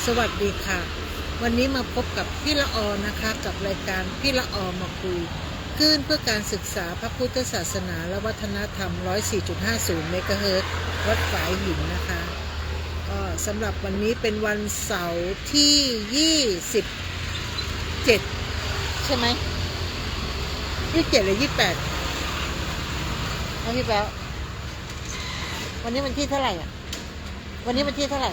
สวัสดีค่ะวันนี้มาพบกับพี่ละออนะคะกับรายการพี่ละออมาคุยคลื่นเพื่อการศึกษาพระพุทธศาสนาและวัฒนธรรม 104.50 เมกะเฮิรตซ์วัดฝายหินนะคะก็สำหรับวันนี้เป็นวันเสาร์ที่ 27 ใช่ไหม27หรือ28พี่แป๊ววันนี้วันที่เท่าไหร่อ่ะวันนี้วันที่เท่าไหร่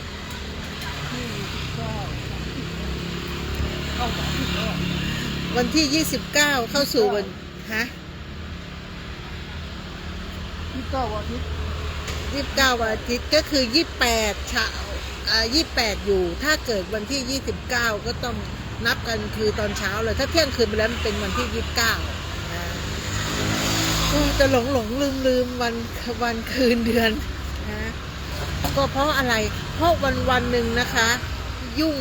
วันที่29เข้าสู่วันฮะ29 วันอาทิตย์29วันอาทิตย์ก็คือ28เช้า28อยู่ถ้าเกิดวันที่29ก็ต้องนับกันคือตอนเช้าเลยถ้าเที่ยงคืนไปแล้วมันเป็นวันที่29นะจะหลงลืมวันคืนเดือนนะก็เพราะอะไรเพราะวันหนึ่งนะคะยุ่ง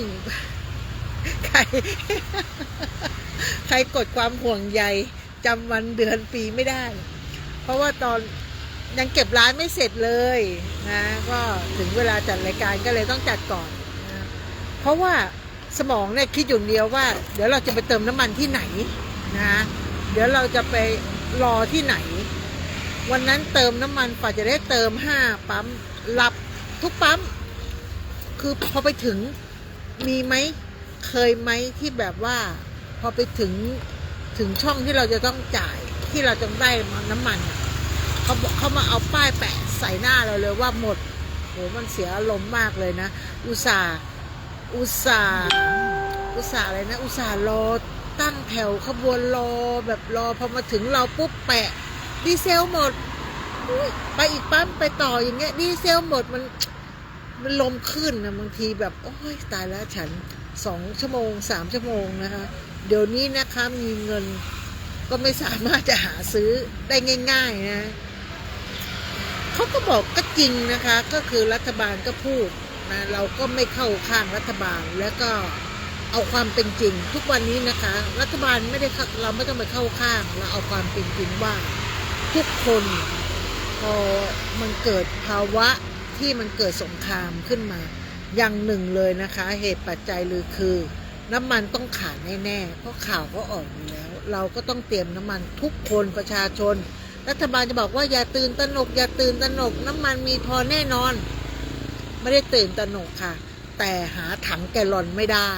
ใครกดความห่วงใยจำวันเดือนปีไม่ได้เพราะว่าตอนยังเก็บร้านไม่เสร็จเลยนะก็ถึงเวลาจัดรายการก็เลยต้องจัดก่อนนะเพราะว่าสมองเนี่ยคิดอยู่เดียวว่าเดี๋ยวเราจะไปเติมน้ำมันที่ไหนนะเดี๋ยวเราจะไปรอที่ไหนวันนั้นเติมน้ำมันกว่าจะได้เติม5ปั๊มหลับทุกปั๊มคือพอไปถึงมีไหมเคยไหมที่แบบว่าพอไปถึงช่องที่เราจะต้องจ่ายที่เราจะได้น้ำมันเขามาเอาป้ายแปะใส่หน้าเราเลยว่าหมดโหมันเสียอารมณ์มากเลยนะอุตส่าห์อะไรนะอุตส่าห์รอตั้งแถวขบวนรอแบบรอพอมาถึงเราปุ๊บแปะดีเซลหมดไปอีกปั๊มไปต่ออย่างเงี้ยดีเซลหมดมันลมขึ้นนะบางทีแบบโอ้ยตายแล้วฉัน2 ชั่วโมง3 ชั่วโมงนะคะเดี๋ยวนี้นะคะมีเงินก็ไม่สามารถจะหาซื้อได้ง่ายๆนะเขาก็บอกก็จริงนะคะก็คือรัฐบาลก็พูดนะเราก็ไม่เข้าข้างรัฐบาลแล้วก็เอาความเป็นจริงทุกวันนี้นะคะรัฐบาลไม่ได้เราไม่ต้องไปเข้าข้างเราเอาความเป็นจริงว่าทุกคนพอมันเกิดภาวะที่มันเกิดสงครามขึ้นมาอย่างหนึ่งเลยนะคะเหตุปัจจัยเลยคือน้ำมันต้องขาดแน่ๆเพราะข่าวก็ออกอยู่แล้วเราก็ต้องเตรียมน้ำมันทุกคนประชาชนรัฐบาลจะบอกว่าอย่าตื่นตระหนกน้ำมันมีพอแน่นอนไม่ได้ตื่นตระหนกค่ะแต่หาถังแกลลอนไม่ได้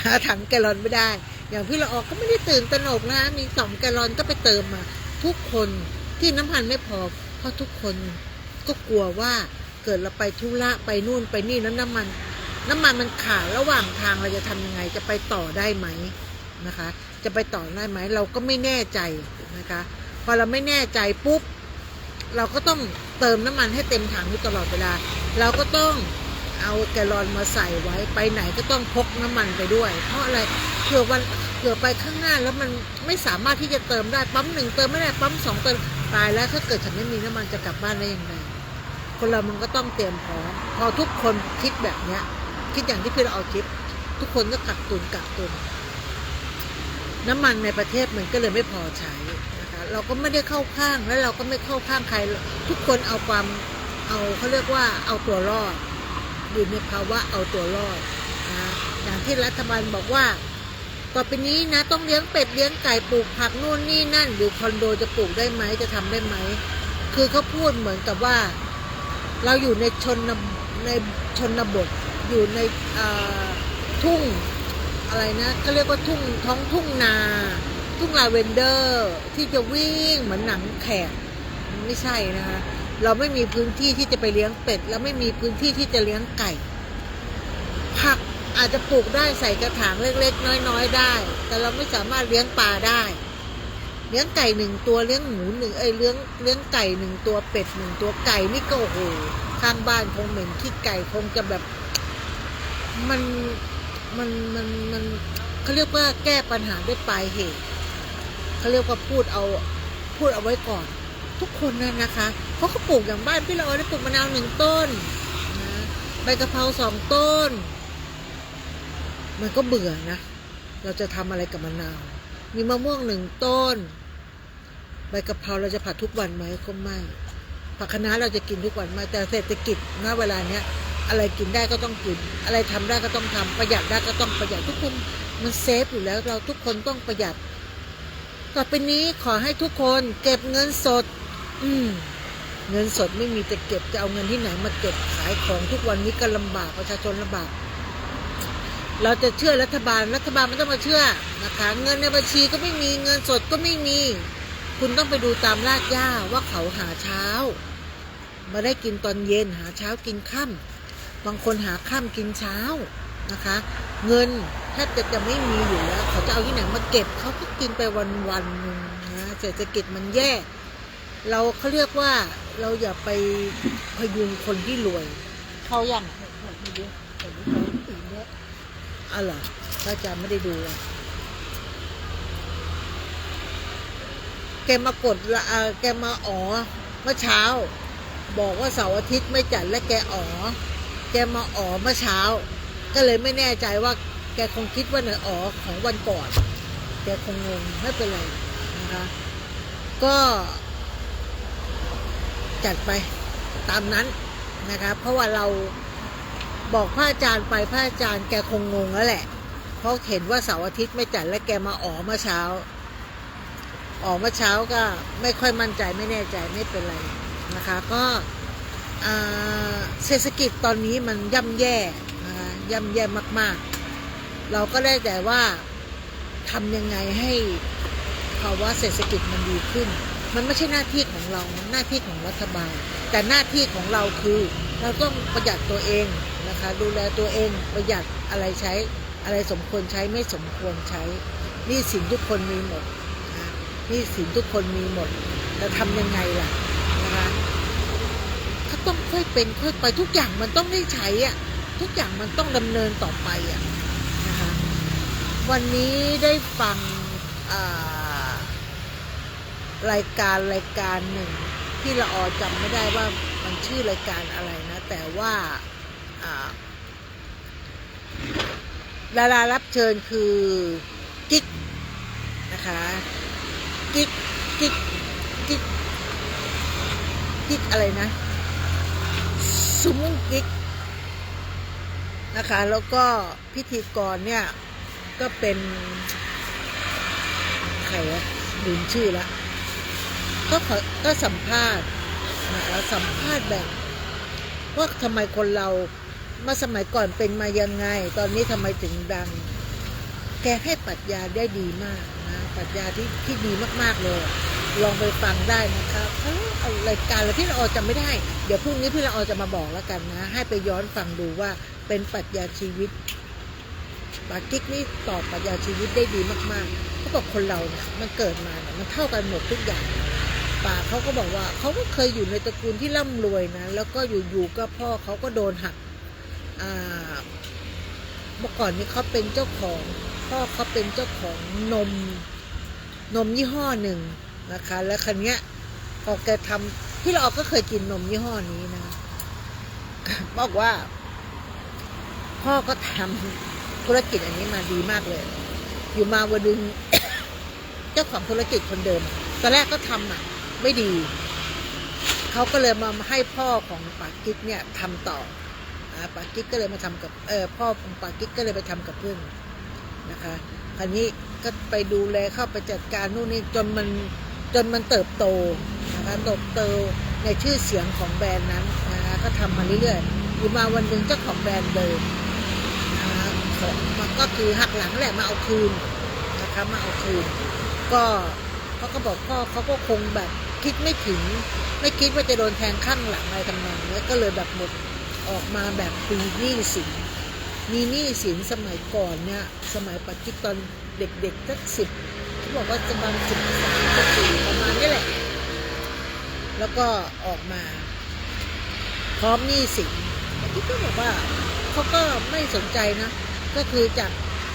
หาถังแกลลอนไม่ได้อย่างพี่ละออกก็ไม่ได้ตื่นตระหนกนะมี2 แกลลอนก็ไปเติมมาทุกคนที่น้ำมันไม่พอเพราะทุกคนก็กลัวว่าเกิดเราไปธุระไปนู่นไปนี่แล้วน้ำมันมันขาดระหว่างทางเราจะทำยังไงจะไปต่อได้ไหมนะคะจะไปต่อได้ไหมเราก็ไม่แน่ใจนะคะพอเราไม่แน่ใจปุ๊บเราก็ต้องเติมน้ำมันให้เต็มถังอยู่ตลอดเวลาเราก็ต้องเอาแกลลอนมาใส่ไว้ไปไหนก็ต้องพกน้ำมันไปด้วยเพราะอะไรเผื่อไปข้างหน้าแล้วมันไม่สามารถที่จะเติมได้ปั๊ม1เติมไม่ได้ปั๊ม2เติมตายแล้วถ้าเกิดฉันไม่มีน้ำมันจะกลับบ้านได้ยังไงคนเรามันก็ต้องเตรียมพร้อมพอทุกคนคิดแบบเนี้ยคิดอย่างที่พี่เราเอาคิดทุกคนก็กักตุนน้ำมันในประเทศมันก็เลยไม่พอใช้นะคะเราก็ไม่ได้เข้าข้างแล้วเราก็ไม่เข้าข้างใครทุกคนเอาเขาเรียกว่าเอาตัวรอดอยู่ในภาวะเอาตัวรอดนะอย่างที่รัฐบาลบอกว่าต่อไปนี้นะต้องเลี้ยงเป็ดเลี้ยงไก่ปลูกผักนู่นนี่นั่นหรือคอนโดจะปลูกได้ไหมจะทำได้ไหมคือเขาพูดเหมือนกับว่าเราอยู่ในชนบทอยู่ในทุ่งอะไรนะเขาเรียกว่าท้องทุ่งนาทุ่งลาเวนเดอร์ที่จะวิ่งเหมือนหนังแขกไม่ใช่นะคะเราไม่มีพื้นที่ที่จะไปเลี้ยงเป็ดแล้วไม่มีพื้นที่ที่จะเลี้ยงไก่ผักอาจจะปลูกได้ใส่กระถางเล็กๆน้อยๆได้แต่เราไม่สามารถเลี้ยงปลาได้เลี้ยงไก่1 ตัวเลี้ยงหมูเลี้ยงไก่1 ตัวเป็ด1 ตัวไก่นี่ก็โอ้โหข้างบ้านคงเหม็นขี้ไก่คงจะแบบมันเขาเรียกว่าแก้ปัญหาด้วยปลายเหตุเขาเรียกว่าพูดเอาไว้ก่อนทุกคนนะคะเขาก็ปลูกอย่างบ้านพี่เราได้ปลูกมะนาว1 ต้นนะใบกะเพรา2 ต้นมันก็เบื่อนะเราจะทำอะไรกับมะนาวมีมะม่วง1 ต้นใบกะเพราเราจะผัดทุกวันไหมก็ไม่ผักคะน้าเราจะกินทุกวันไหมแต่เศรษฐกิจณเวลาเนี้ย อะไรกินได้ก็ต้องกินอะไรทำได้ก็ต้องทำประหยัดได้ก็ต้องประหยัดทุกคนมันเซฟอยู่แล้วเราทุกคนต้องประหยัดต่อไปนี้ขอให้ทุกคนเก็บเงินสดเงินสดไม่มีจะเก็บจะเอาเงินที่ไหนมาเก็บขายของทุกวันนี้ก็ลำบากประชาชนลำบากเราจะเชื่อรัฐบาลไม่ต้องมาเชื่อนะคะเงินในบัญชีก็ไม่มีเงินสดก็ไม่มีคุณต้องไปดูตามลาดหญ้าว่าเขาหาเช้ามาได้กินตอนเย็นหาเช้ากินค่ำบางคนหาค่ำกินเช้านะคะเงินแทบจะไม่มีอยู่แล้วเขาจะเอาที่ไหนมาเก็บเขาก็กินไปวันๆนึงนะเศรษฐกิจมันแย่เขาเรียกว่าเราอย่าไปพยุงคนที่รวยเขายังอะไรพระอาจารย์ไม่ได้ดูแกมากดแกมาเมื่อเช้าบอกว่าเสาร์อาทิตย์ไม่จัดและแกมาเมื่อเช้าก็เลยไม่แน่ใจว่าแกคงคิดว่าเนี่ยของวันก่อนแกคงงงไม่เป็นไรนะคะก็จัดไปตามนั้นนะคะเพราะว่าเราบอกพระอาจารย์ไปพระอาจารย์แกคงงงแล้วแหละเพราะเห็นว่าเสาร์อาทิตย์ไม่จัดและแกมาเมื่อเช้าเมื่อเช้าก็ไม่ค่อยมั่นใจไม่แน่ใจไม่เป็นไรนะคะก็เศรษฐกิจตอนนี้มันย่ำแย่นะคะย่ำแย่มากๆเราก็ได้แต่ว่าทำยังไงให้ภาวะเศรษฐกิจมันดีขึ้นมันไม่ใช่หน้าที่ของเราหน้าที่ของรัฐบาลแต่หน้าที่ของเราคือเราต้องประหยัดตัวเองนะคะดูแลตัวเองประหยัดอะไรใช้อะไรสมควรใช้ไม่สมควรใช้หนี้สินทุกคนมีหมดหนี้สินทุกคนมีหมดแต่ทำยังไงล่ะนะคะก็ต้องค่อยเป็นค่อยไปทุกอย่างมันต้องได้ใช้ทุกอย่างมันต้องดำเนินต่อไปนะคะวันนี้ได้ฟังรายการหนึ่งที่ละออจำไม่ได้ว่ามันชื่อรายการอะไรนะแต่ว่าดารารับเชิญคือกิ๊กนะคะกิ๊กอะไรนะซุมุงกิ๊กนะคะแล้วก็พิธีกรเนี่ยก็เป็นใครวะลืมชื่อละก็สัมภาษณ์นะคะสัมภาษณ์แบบว่าทำไมคนเราเมื่อสมัยก่อนเป็นมายังไงตอนนี้ทำไมถึงดังแกให้ปรัชญาได้ดีมากนะปรัชญาที่ดีมากๆเลยลองไปฟังได้นะคะเอารายการอะไรที่เราจำไม่ได้เดี๋ยวพรุ่งนี้พี่ละออจะมาบอกแล้วกันนะให้ไปย้อนฟังดูว่าเป็นปรัชญาชีวิตปากิ๊กนี่ตอบปรัชญาชีวิตได้ดีมากๆเขาบอกคนเราเนี่ยมันเกิดมาเนี่ยมันเท่ากันหมดทุกอย่างป่าเขาก็บอกว่าเขาก็เคยอยู่ในตระกูลที่ร่ำรวยนะแล้วก็อยู่ๆก็พ่อเขาก็โดนหักเมื่อก่อนนี้เขาเป็นเจ้าของพ่อเขาเป็นเจ้าของนมยี่ห้อหนึ่งนะคะแล้วคันเนี้ยพอแกทำพี่เราก็เคยกินนมยี่ห้อนี้นะบอกว่าพ่อก็ทำธุรกิจอันนี้มาดีมากเลยอยู่มาวันนึง เจ้าของธุรกิจคนเดิมตอนแรกก็ทำไม่ดีเขาก็เลยมาให้พ่อของปากิ๊กเนี่ยทำต่อปากิ๊กก็เลยมาทำกับพ่อของปากิ๊กก็เลยไปทำกับเพื่อนนะคะคราวนี้ก็ไปดูแลเข้าไปจัดการนู่นนี่จนมันเติบโตนะคะเติบโตในชื่อเสียงของแบรนด์นั้นนะคะก็ทำมาเรื่อยๆอยู่มาวันหนึ่งเจ้าของแบรนด์เดิมมันก็คือหักหลังแหละมาเอาคืนนะคะมาเอาคืนก็เขาก็บอกพ่อเขาก็คงแบบคิดไม่ถึงไม่คิดว่าจะโดนแทงข้างหลังอะไรทำนองนี้ก็เลยแบบหมดออกมาแบบมีหนี้สินสมัยก่อนเนี่ยสมัยปัจจุบันเด็กๆสัก10เขาบอกว่าจะประมาณ13-14ประมาณนี้แหละแล้วก็ออกมาพร้อมหนี้สินที่ก็บอกว่าเขาก็ไม่สนใจนะก็คือจาก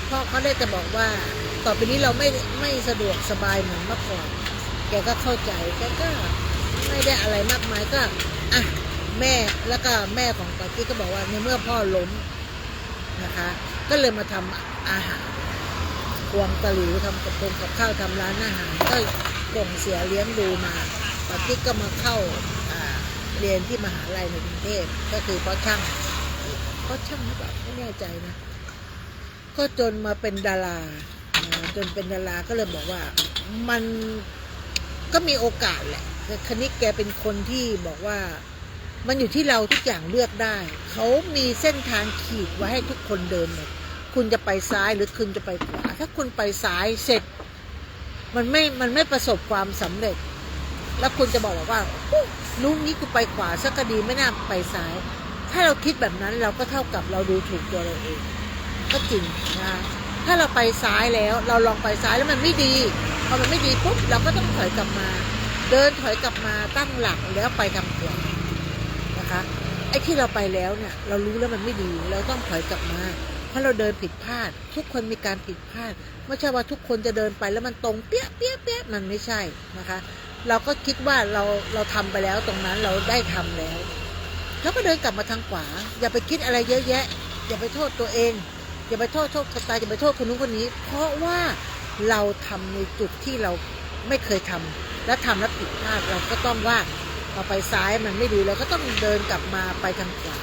พ่อเขาได้จะบอกว่าต่อไปนี้เราไม่สะดวกสบายเหมือนเมื่อก่อนแกก็เข้าใจแกก็ไม่ได้อะไรมากมายก็แม่แล้วก็แม่ของปากิ๊กก็บอกว่าในเมื่อพ่อล้มนะคะก็เลยมาทำอาหารควงตะหลิวทำกับข้าวทำร้านอาหารก็ส่งเสียเลี้ยงดูมาปากิ๊กก็มาเข้าเรียนที่มหาลัยในกรุงเทพก็คือเพราะช่าง ก็ช่างหรือเปล่าไม่แน่ใจนะก็จนมาเป็นดาราจนเป็นดาราก็เลยบอกว่ามันก็มีโอกาสแหละแต่คณิกแกเป็นคนที่บอกว่ามันอยู่ที่เราทุกอย่างเลือกได้เขามีเส้นทางขีดไว้ให้ทุกคนเดินหมดคุณจะไปซ้ายหรือคุณจะไปขวาถ้าคุณไปซ้ายเสร็จมันไม่ประสบความสำเร็จแล้วคุณจะบอกว่าลูกนี้กูไปขวาสักก็ดีไม่น่าไปซ้ายถ้าเราคิดแบบนั้นเราก็เท่ากับเราดูถูกตัวเราเองก็จริงนะถ้าเราไปซ้ายแล้วเราลองไปซ้ายแล้วมันไม่ดีพอมันไม่ดีปุ๊บเราก็ต้องถอยกลับมาเดินถอยกลับมาตั้งหลักแล้วไปทางขวานะคะไอ้ที่เราไปแล้วเนี่ยเรารู้แล้วมันไม่ดีเราต้องถอยกลับมาเพราะเราเดินผิดพลาดทุกคนมีการผิดพลาดไม่ใช่ว่าทุกคนจะเดินไปแล้วมันตรงเปี้ยเปี้ยเปี้ยมันไม่ใช่นะคะเราก็คิดว่าเราทำไปแล้วตรงนั้นเราได้ทำแล้วก็เดินกลับมาทางขวาอย่าไปคิดอะไรเยอะแยะอย่าไปโทษตัวเองอย่าไปโทษชะตาอย่าไปโทษคนนู้นคนนี้เพราะว่าเราทำในจุดที่เราไม่เคยทำและทำแล้วผิดพลาดเราก็ต้องว่าเราไปซ้ายมันไม่ดีเราก็ต้องเดินกลับมาไปทางขวา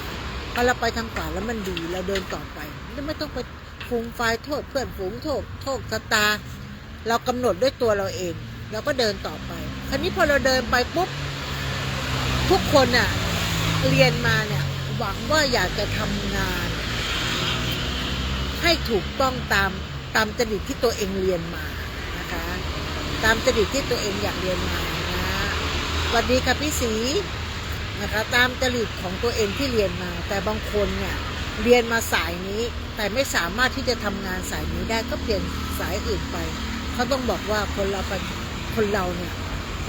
พอเราไปทางขวาแล้วมันดีเราเดินต่อไปไม่ต้องไปฟูมไฟโทษเพื่อนฝูงโทษชะตาเรากำหนดด้วยตัวเราเองเราก็เดินต่อไปคราวนี้พอเราเดินไปปุ๊บทุกคนน่ะเรียนมาเนี่ยหวังว่าอยากจะทำงานให้ถูกต้องตามจริตที่ตัวเองเรียนมานะคะตามจริตที่ตัวเองอยากเรียนมานะสวัสดีค่ะพี่ศรีนะคะตามจริตของตัวเองที่เรียนมาแต่บางคนเนี่ยเรียนมาสายนี้แต่ไม่สามารถที่จะทำงานสายนี้ได้ก็เปลี่ยนสายอื่นไปเขาต้องบอกว่าคนเราเนี่ย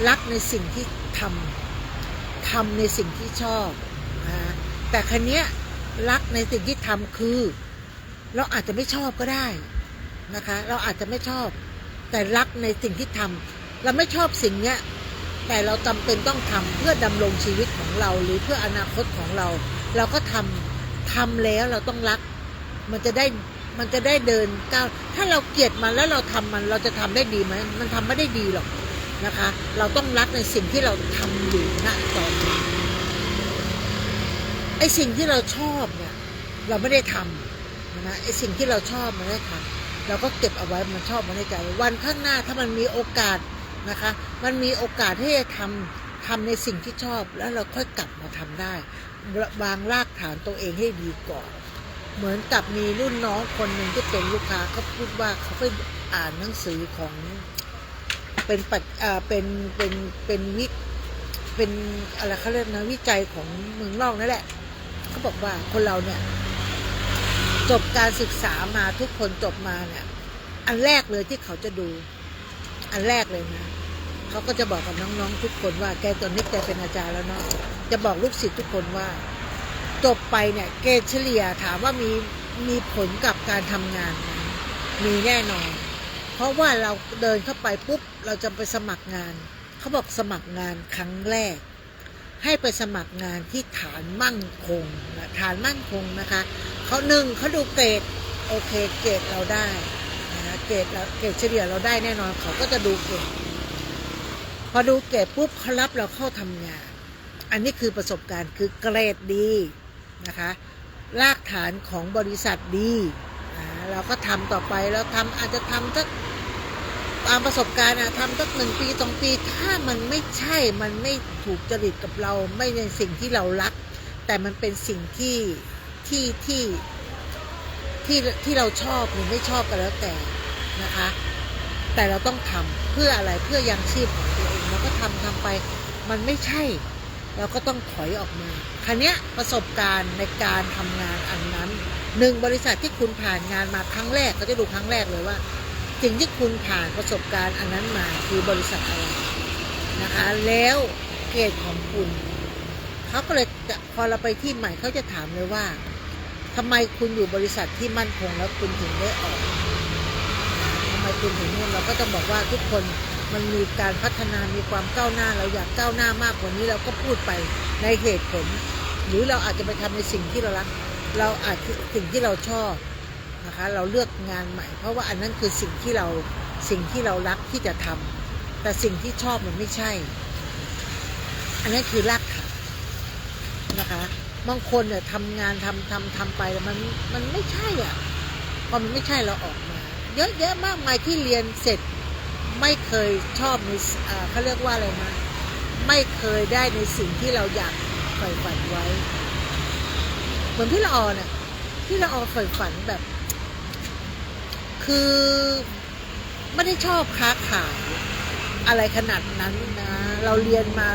รักในสิ่งที่ทำในสิ่งที่ชอบนะแต่ครั้นี้รักในสิ่งที่ทำคือเราอาจจะไม่ชอบก็ได้นะคะเราอาจจะไม่ชอบแต่รักในสิ่งที่ทำเราไม่ชอบสิ่งเนี้ยแต่เราจำเป็นต้องทำเพื่อดำรงชีวิตของเราหรือเพื่ออนาคตของเราเราก็ทำแล้วเราต้องรักมันจะได้เดินก้าวถ้าเราเกลียดมันแล้วเราทำมันเราจะทำได้ดีไหมมันทำไม่ได้ดีหรอกนะคะเราต้องรักในสิ่งที่เราทำอยู่ณตอนนี้ไอ้สิ่งที่เราชอบเนี่ยเราไม่ได้ทำนะไอ้สิ่งที่เราชอบมันไม่ได้ทำเราก็เก็บเอาไว้มันชอบมันในใจวันข้างหน้าถ้ามันมีโอกาสนะคะมันมีโอกาสที่จะทำในสิ่งที่ชอบแล้วเราค่อยกลับมาทำได้วางรากฐานตัวเองให้ดีก่อนเหมือนกับมีรุ่นน้องคนหนึ่งที่เป็นลูกค้าเขาพูดว่าเขาไปอ่านหนังสือของเป็นอะไรเขาเรียกนะวิจัยของเมืองนอกนั่นแหละเขาบอกว่าคนเราเนี่ยจบการศึกษามาทุกคนจบมาเนี่ยอันแรกเลยที่เขาจะดูอันแรกเลยนะเขาก็จะบอกกับน้องๆทุกคนว่าแกตอนนี้แกเป็นอาจารย์แล้วเนาะจะบอกลูกศิษย์ทุกคนว่าจบไปเนี่ยเกรดเฉลี่ยถามว่ามีผลกับการทำงานไหมมีแน่นอนเพราะว่าเราเดินเข้าไปปุ๊บเราจะไปสมัครงานเขาบอกสมัครงานครั้งแรกให้ไปสมัครงานที่ฐานมั่นคงนะคะเขาดูเกรดโอเคเกรดเราได้นะเกรดเฉลี่ยเราได้แน่นอนเขาก็จะดูเกรดพอดูเกรดปุ๊บเขารับเราเข้าทำงานอันนี้คือประสบการณ์คือเกรดดีนะคะรากฐานของบริษัทดีเราก็ทำต่อไปเราอาจจะทำสักตามประสบการณ์ทำสัก1 ปี2 ปีถ้ามันไม่ใช่มันไม่ถูกจริตกับเราไม่ในสิ่งที่เรารักแต่มันเป็นสิ่งที่เราชอบหรือไม่ชอบกันแล้วแต่นะคะแต่เราต้องทำเพื่ออะไรเพื่อยังชีพของตัวเองเราก็ทำไปมันไม่ใช่เราก็ต้องถอยออกมาคราวนี้ประสบการณ์ในการทำงานอันนั้นบริษัทที่คุณผ่านงานมาครั้งแรกเขาจะดูครั้งแรกเลยว่าสิ่งที่คุณผ่านประสบการณ์อันนั้นมาคือบริษัทอะไรนะคะแล้วเกรดของคุณเขาก็เลยพอเราไปที่ใหม่เขาจะถามเลยว่าทำไมคุณอยู่บริษัทที่มั่นคงแล้วคุณถึงได้ออกทำไมคุณถึงนู่นเราก็จะบอกว่าทุกคนมันมีการพัฒนามีความก้าวหน้าเราอยากก้าวหน้ามากกว่านี้เราก็พูดไปในเหตุผลหรือเราอาจจะไปทำในสิ่งที่เรารักเราอาจสิ่งที่เราชอบนะคะเราเลือกงานใหม่เพราะว่าอันนั้นคือสิ่งที่เรารักที่จะทำแต่สิ่งที่ชอบมันไม่ใช่อันนั้นคือรากฐานนะคะ บางคนเนี่ยทำงานทำไปแล้วมันไม่ใช่อ่ะพอมันไม่ใช่เราออกมาเยอะแยะมากมายที่เรียนเสร็จไม่เคยชอบในเขาเรียกว่าอะไรนะไม่เคยได้ในสิ่งที่เราอยากใฝ่ฝันไว้เหมือนพี่ละออเนี่ยพี่ละออใฝ่ฝันแบบ คือไม่ได้ชอบค้าขายอะไรขนาดนั้นนะเราเรียนมา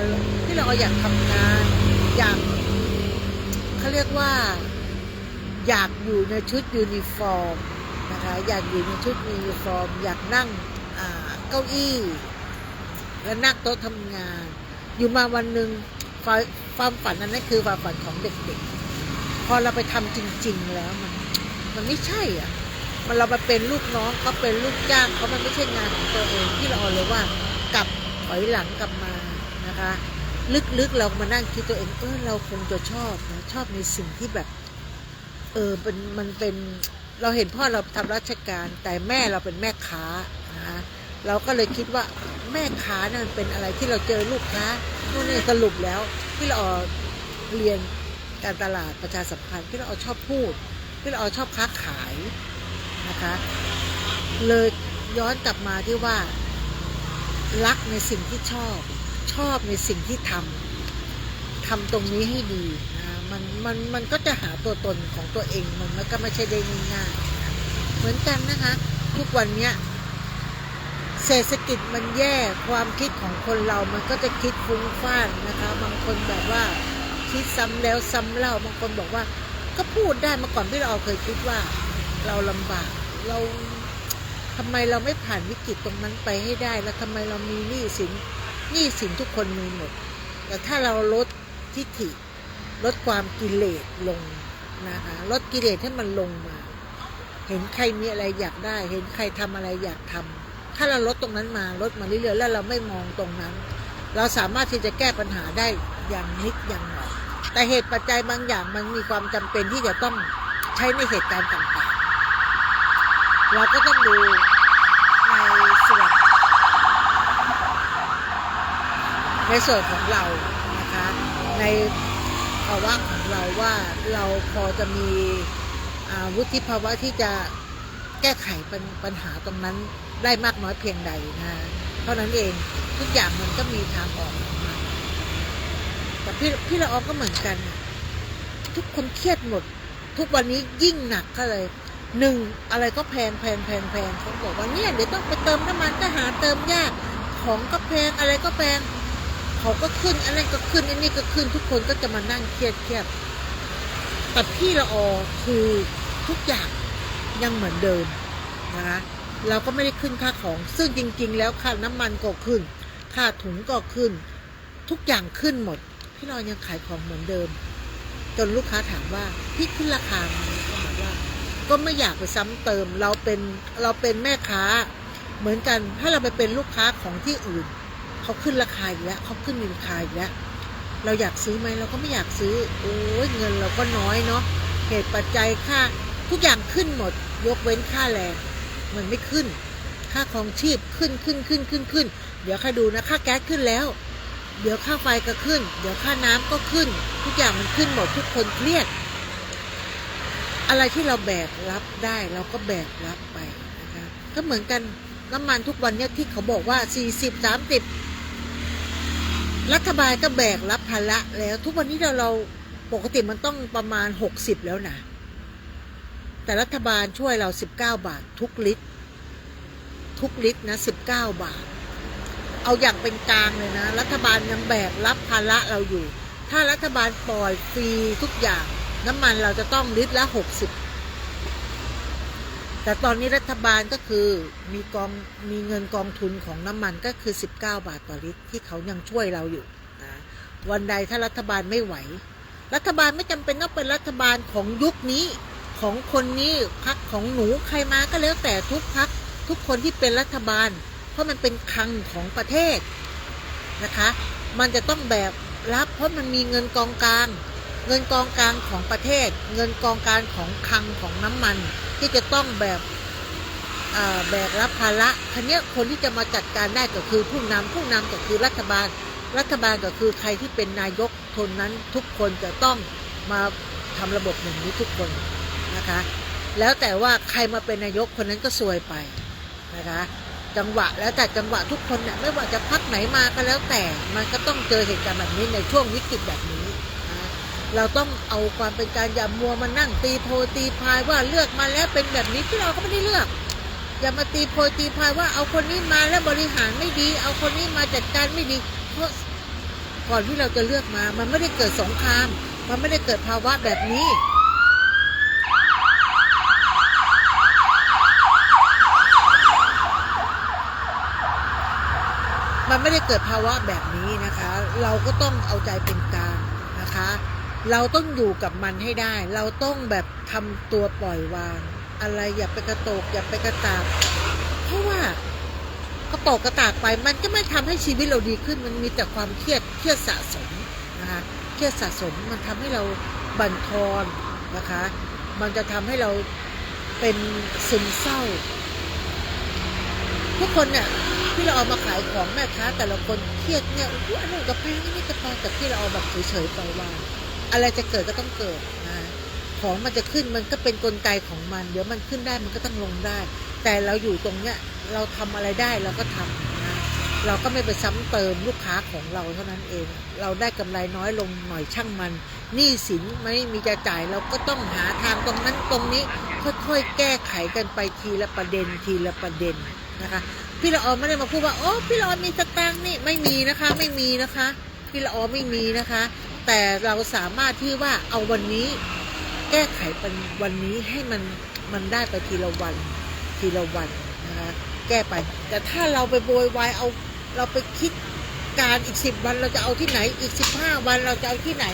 ที่เราอยากทำงานอยากเขาเรียกว่าอยากอยู่ในชุดยูนิฟอร์มนะคะอยากอยู่ในชุดยูนิฟอร์มอยากนั่งเก้าอี้และนั่งโต๊ะทำงานอยู่มาวันหนึ่งความฝันนั้นคือความฝันของเด็กๆพอเราไปทำจริงๆแล้วมันไม่ใช่อ่ะมันเราไปเป็นลูกน้องเขาเป็นลูกจ้างเขามันไม่ใช่งานของตัวเองที่เราเอาเลยว่ากลับถอยหลังกลับมานะคะลึกๆเรามานั่งคิดตัวเองเราคงจะชอบนะชอบในสิ่งที่แบบมันเป็นเราเห็นพ่อเราทำราชการแต่แม่เราเป็นแม่ค้านะคะเราก็เลยคิดว่าแม่ค้านั่นเป็นอะไรที่เราเจอลูกค้านู่นนี่สรุปแล้วที่เราเรียนการตลาดประชาสัมพันธ์ที่เราชอบพูดที่เราชอบค้าขายนะคะเลยย้อนกลับมาที่ว่ารักในสิ่งที่ชอบในสิ่งที่ทำตรงนี้ให้ดีนะมันก็จะหาตัวตนของตัวเองมันก็ไม่ใช่ได้ง่ายๆนะเหมือนกันนะคะทุกวันเนี้ยเศรษฐกิจมันแย่ความคิดของคนเรามันก็จะคิดฟุ้งซ่านนะคะบางคนแบบว่าคิดซ้ำแล้วซ้ำเล่าบางคนบอกว่าก็พูดได้เมื่อก่อนที่เราเคยคิดว่าเราลำบากเราทำไมเราไม่ผ่านวิกฤตตรงนั้นไปให้ได้แล้วทำไมเรามีหนี้สินทุกคนมีหมดแต่ถ้าเราลดทิฐิลดความกิเลสลงนะคะลดกิเลสให้มันลงมาเห็นใครมีอะไรอยากได้เห็นใครทำอะไรอยากทำถ้าเราลดตรงนั้นมาลดมาเรื่อยๆแล้วเราไม่มองตรงนั้นเราสามารถที่จะแก้ปัญหาได้อย่างนิดอย่างหน่อยแต่เหตุปัจจัยบางอย่างมันมีความจำเป็นที่จะต้องใช้ในเหตุการณ์ต่างๆเราก็ต้องดูในส่วนของเรานะคะในภาวะของเราว่าเราพอจะมีวุฒิภาวะที่จะแก้ไขปัญหาตรงนั้นได้มากน้อยเพียงใดนะเท่านั้นเองทุกอย่างมันก็มีทางออกมาแต่พี่ละออก็เหมือนกันทุกคนเครียดหมดทุกวันนี้ยิ่งหนักก็เลยหนึ่งอะไรก็แพงเขาบอกว่าเนี่ยเดี๋ยวต้องไปเติมน้ำมันก็หาเติมยากของก็แพงอะไรก็แพงเขาก็ขึ้นอันนั้นก็ขึ้นอันนี้ก็ขึ้นทุกคนก็จะมานั่งเครียดแต่พี่ละออคือทุกอย่างยังเหมือนเดิมนะคะเราก็ไม่ได้ขึ้นค่าของซึ่งจริงๆแล้วค่าน้ำมันก็ขึ้นค่าถุงก็ขึ้นทุกอย่างขึ้นหมดพี่ละออยังขายของเหมือนเดิมจนลูกค้าถามว่าพี่ขึ้นราคาไหมก็บอกว่าก็ไม่อยากไปซ้ำเติมเราเป็นแม่ค้าเหมือนกันถ้าเราไปเป็นลูกค้าของที่อื่นเขาขึ้นราคาอีกแล้วเขาขึ้นราคาอีกแล้วเราอยากซื้อไหมเราก็ไม่อยากซื้อโอ้ยเงินเราก็น้อยเนาะเหตุปัจจัยค่าทุกอย่างขึ้นหมดยกเว้นค่าแรงมันไม่ขึ้นค่าครองชีพขึ้นเดี๋ยวใครดูนะค่าแก๊สขึ้นแล้วเดี๋ยวค่าไฟก็ขึ้นเดี๋ยวค่าน้ำก็ขึ้นทุกอย่างมันขึ้นหมดทุกคนเครียดอะไรที่เราแบกรับได้เราก็แบกรับไปนะคะก็เหมือนกันน้ำมันทุกวันนี้ที่เขาบอกว่า40-30รัฐบาลก็แบกรับภาระแล้วทุกวันนี้เราปกติมันต้องประมาณ60แล้วนะแต่รัฐบาลช่วยเรา19 บาททุกลิตรนะ19 บาทเอาอย่างเป็นกลางเลยนะรัฐบาลยังแบกรับภาระเราอยู่ถ้ารัฐบาลปล่อยฟรีทุกอย่างน้ำมันเราจะต้องลิตรละ60แต่ตอนนี้รัฐบาลก็คือมีเงินกองทุนของน้ำมันก็คือ19 บาทต่อลิตรที่เขายังช่วยเราอยู่นะวันใดถ้ารัฐบาลไม่ไหวรัฐบาลไม่จำเป็นต้องเป็นรัฐบาลของยุคนี้ของคนนี้พรรคของหนูใครมาก็แล้วแต่ทุกพรรคทุกคนที่เป็นรัฐบาลเพราะมันเป็นคลังของประเทศนะคะมันจะต้องแบกรับเพราะมันมีเงินกองกลางของประเทศเงินกองกลางของคลังของน้ำมันที่จะต้องแบกรับภาระทีนี้คนที่จะมาจัดการได้ก็คือผู้นำก็คือรัฐบาลก็คือใครที่เป็นนายกคนนั้นทุกคนจะต้อง มาทำระบบอย่างนี้ทุกคนนะคะแล้วแต่ว่าใครมาเป็นนายกคนนั้นก็ซวยไปนะคะจังหวะแล้วแต่จังหวะทุกคนเนี่ยไม่ว่าจะพักไหนมาก็แล้วแต่มันก็ต้องเจอเหตุการณ์แบบนี้ในช่วงวิกฤตแบบนี้นะเราต้องเอาความเป็นการอย่ามัวมานั่งตีโพตีพายว่าเลือกมาแล้วเป็นแบบนี้ที่เราก็ไม่ได้เลือกอย่ามาตีโพตีพายว่าเอาคนนี้มาแล้วบริหารไม่ดีเอาคนนี้มาจัดการไม่ดีเพราะก่อนที่เราจะเลือกมามันไม่ได้เกิดสงครามมันไม่ได้เกิดภาวะแบบนี้มันไม่ได้เกิดภาวะแบบนี้นะคะเราก็ต้องเอาใจเป็นกลางนะคะเราต้องอยู่กับมันให้ได้เราต้องแบบทำตัวปล่อยวางอะไรอย่าไปกระโตกอย่าไปกระตากเพราะว่ากระโตกกระตากไปมันก็ไม่ทำให้ชีวิตเราดีขึ้นมันมีแต่ความเครียดสะสมนะคะเครียดสะสมมันทำให้เราบั่นทอนนะคะมันจะทำให้เราเป็นซึมเศร้าทุกคนเนี่ยที่เราเอามาขายของแม่ค้าแต่ละคนเครียดเนี่ยอันนี้ก็แพงอันนี้ก็แพงแต่ที่เราเอาแบบเฉยๆปล่อยวางอะไรจะเกิดก็ต้องเกิดนะของมันจะขึ้นมันก็เป็นกลไกของมันเดี๋ยวมันขึ้นได้มันก็ต้องลงได้แต่เราอยู่ตรงเนี้ยเราทำอะไรได้เราก็ทำนะเราก็ไม่ไปซ้ำเติมลูกค้าของเราเท่านั้นเองเราได้กำไรน้อยลงหน่อยช่างมันหนี้สินไม่มีจะจ่ายเราก็ต้องหาทางตรงนั้นตรงนี้ค่อยๆแก้ไขกันไปทีละประเด็นทีละประเด็นนะคะพี่ละออไม่ได้มาพูดว่าโอ้พี่ละออมีสตางค์นี่ไม่มีนะคะไม่มีนะคะพี่ละออไม่มีนะคะแต่เราสามารถที่ว่าเอาวันนี้แก้ไขเป็นวันนี้ให้มันได้ไปทีละวันทีละวันนะคะแก้ไปแต่ถ้าเราไปโวยวายเอาเราไปคิดการอีก10 วันเราจะเอาที่ไหนอีก15 วันเราจะเอาที่ไหน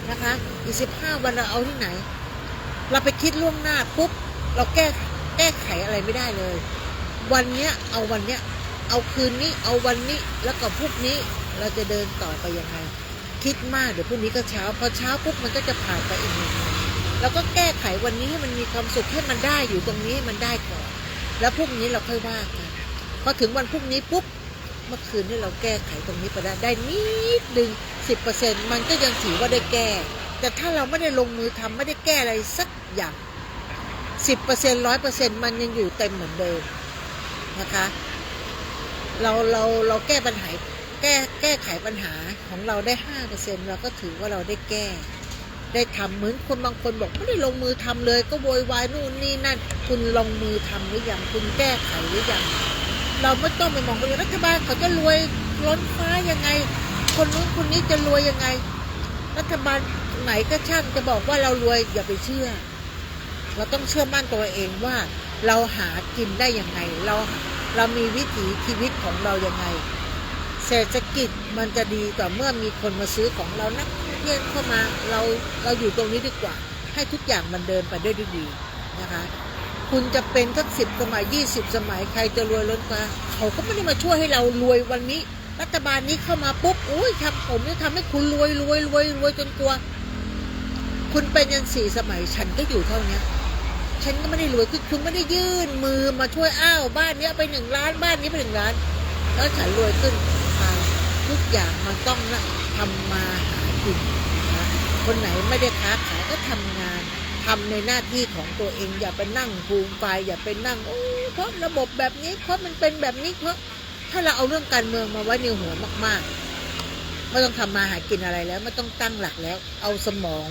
นะคะอีก15 วันเราเอาที่ไหนเราไปคิดล่วงหน้าปุ๊บเราแก้ไขอะไรไม่ได้เลยวันเนี้ยเอาวันเนี้ยเอาคืนนี้เอาวันนี้แล้วก็พรุ่งนี้เราจะเดินต่อไปยังไงคิดมากเดี๋ยวพรุ่งนี้ก็เช้าพอเช้าปุ๊บมันก็จะผ่านไปอีก1 วันแล้วก็แก้ไขวันนี้ให้มันมีความสุขให้มันได้อยู่ตรงนี้ให้มันได้ก่อนแล้วพรุ่งนี้เราค่อยว่ากันพอถึงวันพรุ่งนี้ปุ๊บเมื่อคืนนี้เราแก้ไขตรงนี้ไปได้นิดนึง10%มันก็ยังถือว่าได้แก้แต่ถ้าเราไม่ได้ลงมือทำไม่ได้แก้อะไรสักอย่าง10% 100%มันยังอยู่เต็มเหมือนเดิมนะคะเราแก้ปัญหาแก้ไขปัญหาของเราได้ 5% เราก็ถือว่าเราได้แก้ได้ทำเหมือนคนบางคนบอกไม่ได้ลงมือทำเลยก็โวยวายนู่นนี่นั่นคุณลงมือทำหรือยังคุณแก้ไขหรือยังเราไม่ต้องไปมองว่ารัฐบาลเขาจะรวยล้นฟ้ายังไงคนนู้นคนนี้จะรวยยังไงรัฐบาลไหนก็ช่างจะบอกว่าเรารวยอย่าไปเชื่อเราต้องเชื่อมั่นตัวเองว่าเราหากินได้ยังไงเรามีวิถีชีวิตของเรายังไงเศรษฐกิจมันจะดีต่อเมื่อมีคนมาซื้อของเรานักเที่ยวเข้ามาเราอยู่ตรงนี้ดีกว่าให้ทุกอย่างมันเดินไปได้ดีนะคะคุณจะเป็นทั้ง10 สมัย20 สมัยใครจะรวยล้นฟ้าเขาก็ไม่ได้มาช่วยให้เรารวยวันนี้รัฐบาลนี้เข้ามาปุ๊บอุ้ยทำผมจะทำให้คุณรวยจนกลัวคุณเป็นยัน4 สมัยฉันก็อยู่เท่านี้ฉันก็ไม่ได้รวยคือคุณไม่ได้ยื่นมือมาช่วยอ้าวบ้านนี้ไป1 ล้านบ้านนี้ไป1 ล้านแล้วฉันรวยขึ้นทุกอย่างมันต้องทำมาหากินนะคนไหนไม่ได้ค้าขายก็ทำงานทำในหน้าที่ของตัวเองอย่าไปนั่งภูมิใจอย่าไปนั่งโอ้เพราะระบบแบบนี้เพราะมันเป็นแบบนี้เพราะถ้าเราเอาเรื่องการเมืองมาไว้ในหัวมากๆไม่ต้องทำมาหากินอะไรแล้วไม่ต้องตั้งหลักแล้วเอาสมอง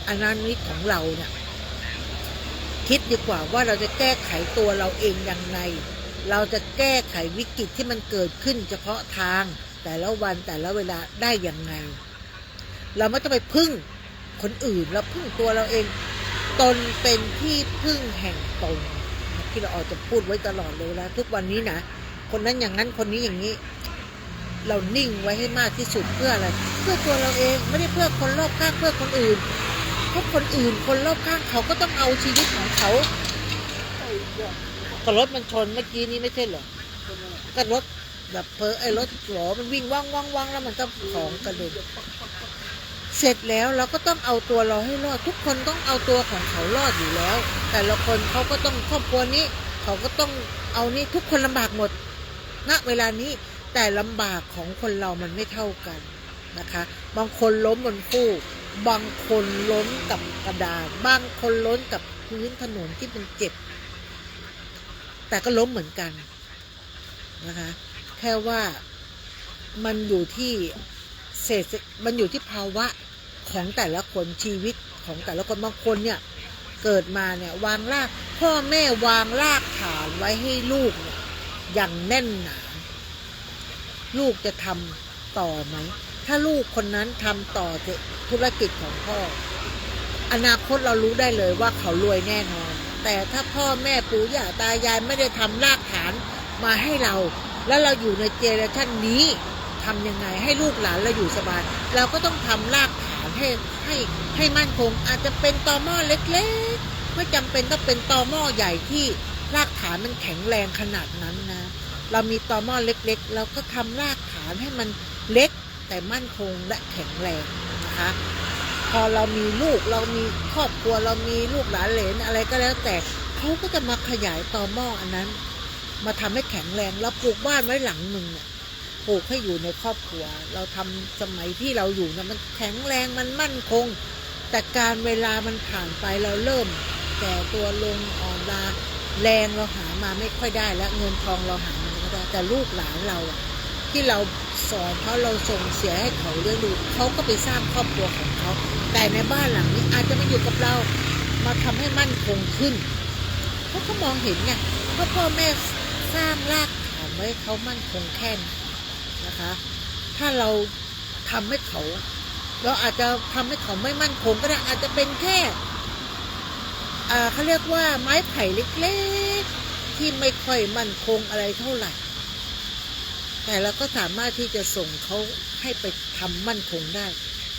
อนาคตของเราเนี่ยคิดดีกว่าว่าเราจะแก้ไขตัวเราเองยังไงเราจะแก้ไขวิกฤตที่มันเกิดขึ้นเฉพาะทางแต่ละวันแต่ละเวลาได้ยังไงเราไม่ต้องไปพึ่งคนอื่นเราพึ่งตัวเราเองตนเป็นที่พึ่งแห่งตนที่เราจะพูดไว้ตลอดเลยแล้วทุกวันนี้นะคนนั้นอย่างนั้นคนนี้อย่างนี้เรานิ่งไว้ให้มากที่สุดเพื่ออะไรเพื่อตัวเราเองไม่ได้เพื่อคนรอบข้างเพื่อคนอื่นเพราะคนอื่นคนรอบข้างเขาก็ต้องเอาชีวิตของเขาก็รถมันชนเมื่อกี้นี้ไม่ใช่เหรอก็รถแบบไอ้รถหลอมันวิ่งว่างแล้วมันก็ของกระเด็นเสร็จแล้วเราก็ต้องเอาตัวเราให้รอดทุกคนต้องเอาตัวของเขารอดอยู่แล้วแต่ละคนเขาก็ต้องครอบครัวนี้เขาก็ต้องเอานี่ทุกคนลำบากหมดณเวลานี้แต่ลำบากของคนเรามันไม่เท่ากันนะคะบางคนล้มบนฟูก บางคนล้มกับกระดาษบางคนล้มกับพื้นถนนที่มันเจ็บแต่ก็ล้มเหมือนกันนะคะแค่ว่ามันอยู่ที่มันอยู่ที่ภาวะของแต่ละคนชีวิตของแต่ละคนบางคนเนี่ยเกิดมาเนี่ยวางรากพ่อแม่วางรากฐานไว้ให้ลูกเนี่ยอย่างแน่นหนาลูกจะทำต่อไหมถ้าลูกคนนั้นทำต่อธุรกิจของพ่ออนาคตเรารู้ได้เลยว่าเขารวยแน่นอนแต่ถ้าพ่อแม่ปู่ย่าตายายไม่ได้ทำรากฐานมาให้เราแล้วเราอยู่ในเจเนอเรชันนี้ทำยังไงให้ลูกหลานเราอยู่สบายเราก็ต้องทำรากฐานให้มั่นคงอาจจะเป็นตอหม้อเล็กๆไม่จำเป็นต้องเป็นตอหม้อใหญ่ที่รากฐานมันแข็งแรงขนาดนั้นนะเรามีตอหม้อเล็กๆเราก็ทำรากฐานให้มันเล็กแต่มั่นคงและแข็งแรงนะคะพอเรามีลูกเรามีครอบครัวเรามีลูกหลานเหลนอะไรก็แล้วแต่เขาก็จะมาขยายตอหม้ออันนั้นมาทำให้แข็งแรงเราปลูกบ้านไว้หลังหนึ่งเนี่ยปลูกให้อยู่ในครอบครัวเราทำสมัยที่เราอยู่นะมันแข็งแรงมันมั่นคงแต่การเวลามันผ่านไปเราเริ่มแก่ตัวลงอ่อนล้าแรงเราหามาไม่ค่อยได้แล้วเงินทองเราหามาไม่ได้แต่ลูกหลานเราอะที่เราสอนเขาเราส่งเสียให้เขาเลี้ยงดูเขาก็ไปสร้างครอบครัวของเขาแต่ในบ้านหลังนี้อาจจะมาอยู่กับเรามาทำให้มั่นคงขึ้นเพราะเขามองเห็นไงเพราะพ่อแม่สร้างรากฐานไว้เขามั่นคงแค่ไหนนะคะถ้าเราทำให้เขาเราอาจจะทำให้เขาไม่มั่นคงก็ได้อาจจะเป็นแค่เขาเรียกว่าไม้ไผ่เล็กๆที่ไม่ค่อยมั่นคงอะไรเท่าไหร่แต่เราก็สามารถที่จะส่งเขาให้ไปทำมั่นคงได้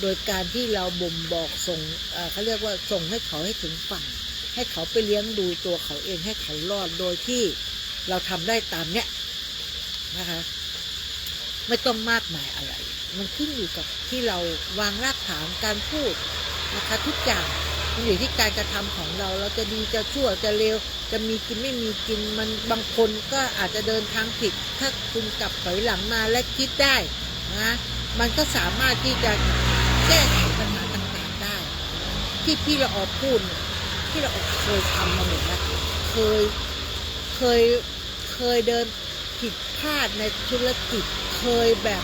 โดยการที่เราบ่มบอกส่งเขาเรียกว่าส่งให้เขาให้ถึงฝั่งให้เขาไปเลี้ยงดูตัวเขาเองให้เขารอดโดยที่เราทำได้ตามเนี้ยนะคะไม่ต้องมากมายอะไรมันขึ้นอยู่กับที่เราวางรากฐานการพูดนะคะทุกอย่างมันอยู่ที่การกระทำของเราเราจะดีจะชั่วจะเลวจะมีกินไม่มีกินมันบางคนก็อาจจะเดินทางผิดถ้าคุณกลับถอยหลังมาและคิดได้นะมันก็สามารถที่จะแก้ไขปัญหาต่างๆได้ที่พี่ละออพูดที่ละออเคยทำมาหมดแล้วเคยเดินผิดพลาดในธุรกิจเคยแบบ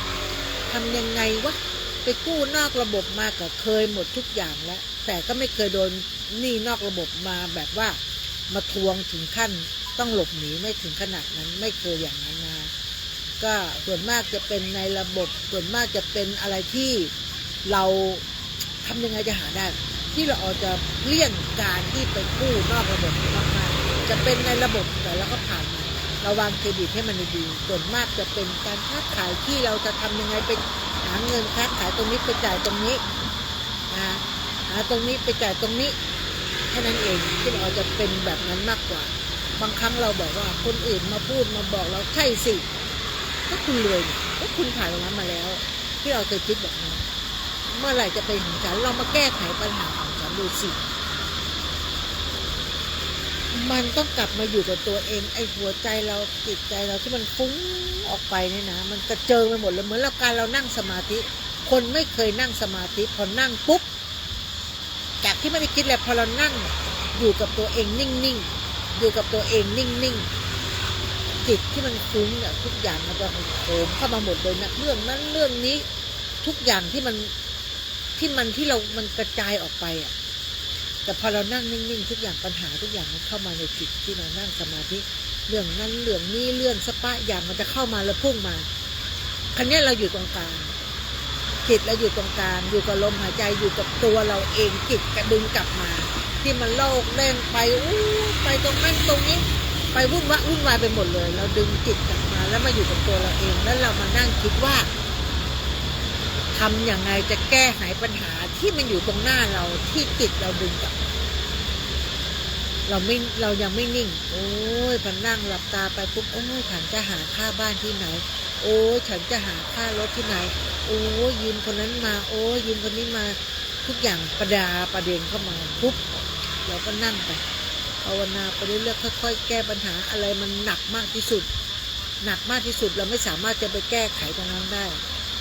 ทำยังไงวะไปกู้นอกระบบมาก็เคยหมดทุกอย่างแล้วแต่ก็ไม่เคยโดนหนี้นอกระบบมาแบบว่ามาทวงถึงขั้นต้องหลบหนีไม่ถึงขนาดนั้นไม่เคยอย่างนั้นนะก็ส่วนมากจะเป็นในระบบส่วนมากจะเป็นอะไรที่เราทำยังไงจะหาได้ที่เราจะเลี่ยงการที่ไปกู้นอกระบบมากๆจะเป็นในระบบแต่เราก็ผ่านมาเราวางเครดิตให้มันดีส่วนมากจะเป็นการค้าขายที่เราจะทำยังไงไปหาเงินค้าขายตรงนี้ไปจ่ายตรงนี้นะหาตรงนี้ไปจ่ายตรงนี้แค่นั้นเองที่เราจะเป็นแบบนั้นมากกว่าบางครั้งเราบอกว่าคนอื่นมาพูดมาบอกเราใช่สิก็คุณรวยก็คุณผ่านตรงนั้นมาแล้วที่เราเคยคิดแบบนั้นเมื่อไหร่จะเป็นของฉันเรามาแก้ไขปัญหาของฉันดูสิมันต้องกลับมาอยู่กับตัวเองไอ้หัวใจเราจิตใจเราที่มันฟุ้งออกไปเนี่ยนะมันกระเจิงไปหมดเลยเหมือนเรานั่งสมาธิคนไม่เคยนั่งสมาธิพอนั่งปุ๊บจากที่ไม่ได้คิดเลยพอเรานั่งอยู่กับตัวเองนิ่งๆอยู่กับตัวเองนิ่งๆจิตที่มันฟุ้งเนี่ยทุกอย่างมันจะโผล่เข้ามาหมดเลยนะเรื่องนั้นเรื่องนี้ทุกอย่างที่เรามันกระจายออกไปอ่ะแต่พอเรานั่งนิ่งๆทุกอย่างปัญหาทุกอย่างมันเข้ามาในจิตที่เรานั่งสมาธิเรื่องนั้นเรื่องนี้เรื่องสปะอย่างมันจะเข้ามาแล้วพุ่งมาครั้งนี้เราอยู่ตรงกลางจิตเราอยู่ตรงกลางอยู่กับลมหายใจอยู่กับตัวเราเองจิตกระดึงกลับมาที่มันโลกเล่นไปไปตรงนั้นตรงนี้ไปวุ่นวายไปหมดเลยเราดึงจิตกลับมาแล้วมาอยู่กับตัวเราเองแล้วเรามานั่งคิดว่าทำอย่างไรจะแก้ไขปัญหาที่มันอยู่ตรงหน้าเราที่จิตเราดึงกลับเรายังไม่นิ่งโอ้ยพอนั่งหลับตาไปปุ๊บโอ้ยฉันจะหาค่าบ้านที่ไหนโอ้ยฉันจะหาค่ารถที่ไหนโอ้ยยืมคนนั้นมาโอ้ยยืมคนนี้มาทุกอย่างประเด็นเข้ามาปุ๊บเราก็นั่งไปภาวนาไปเรื่อยๆค่อยๆแก้ปัญหาอะไรมันหนักมากที่สุดเราไม่สามารถจะไปแก้ไขตรงนั้นได้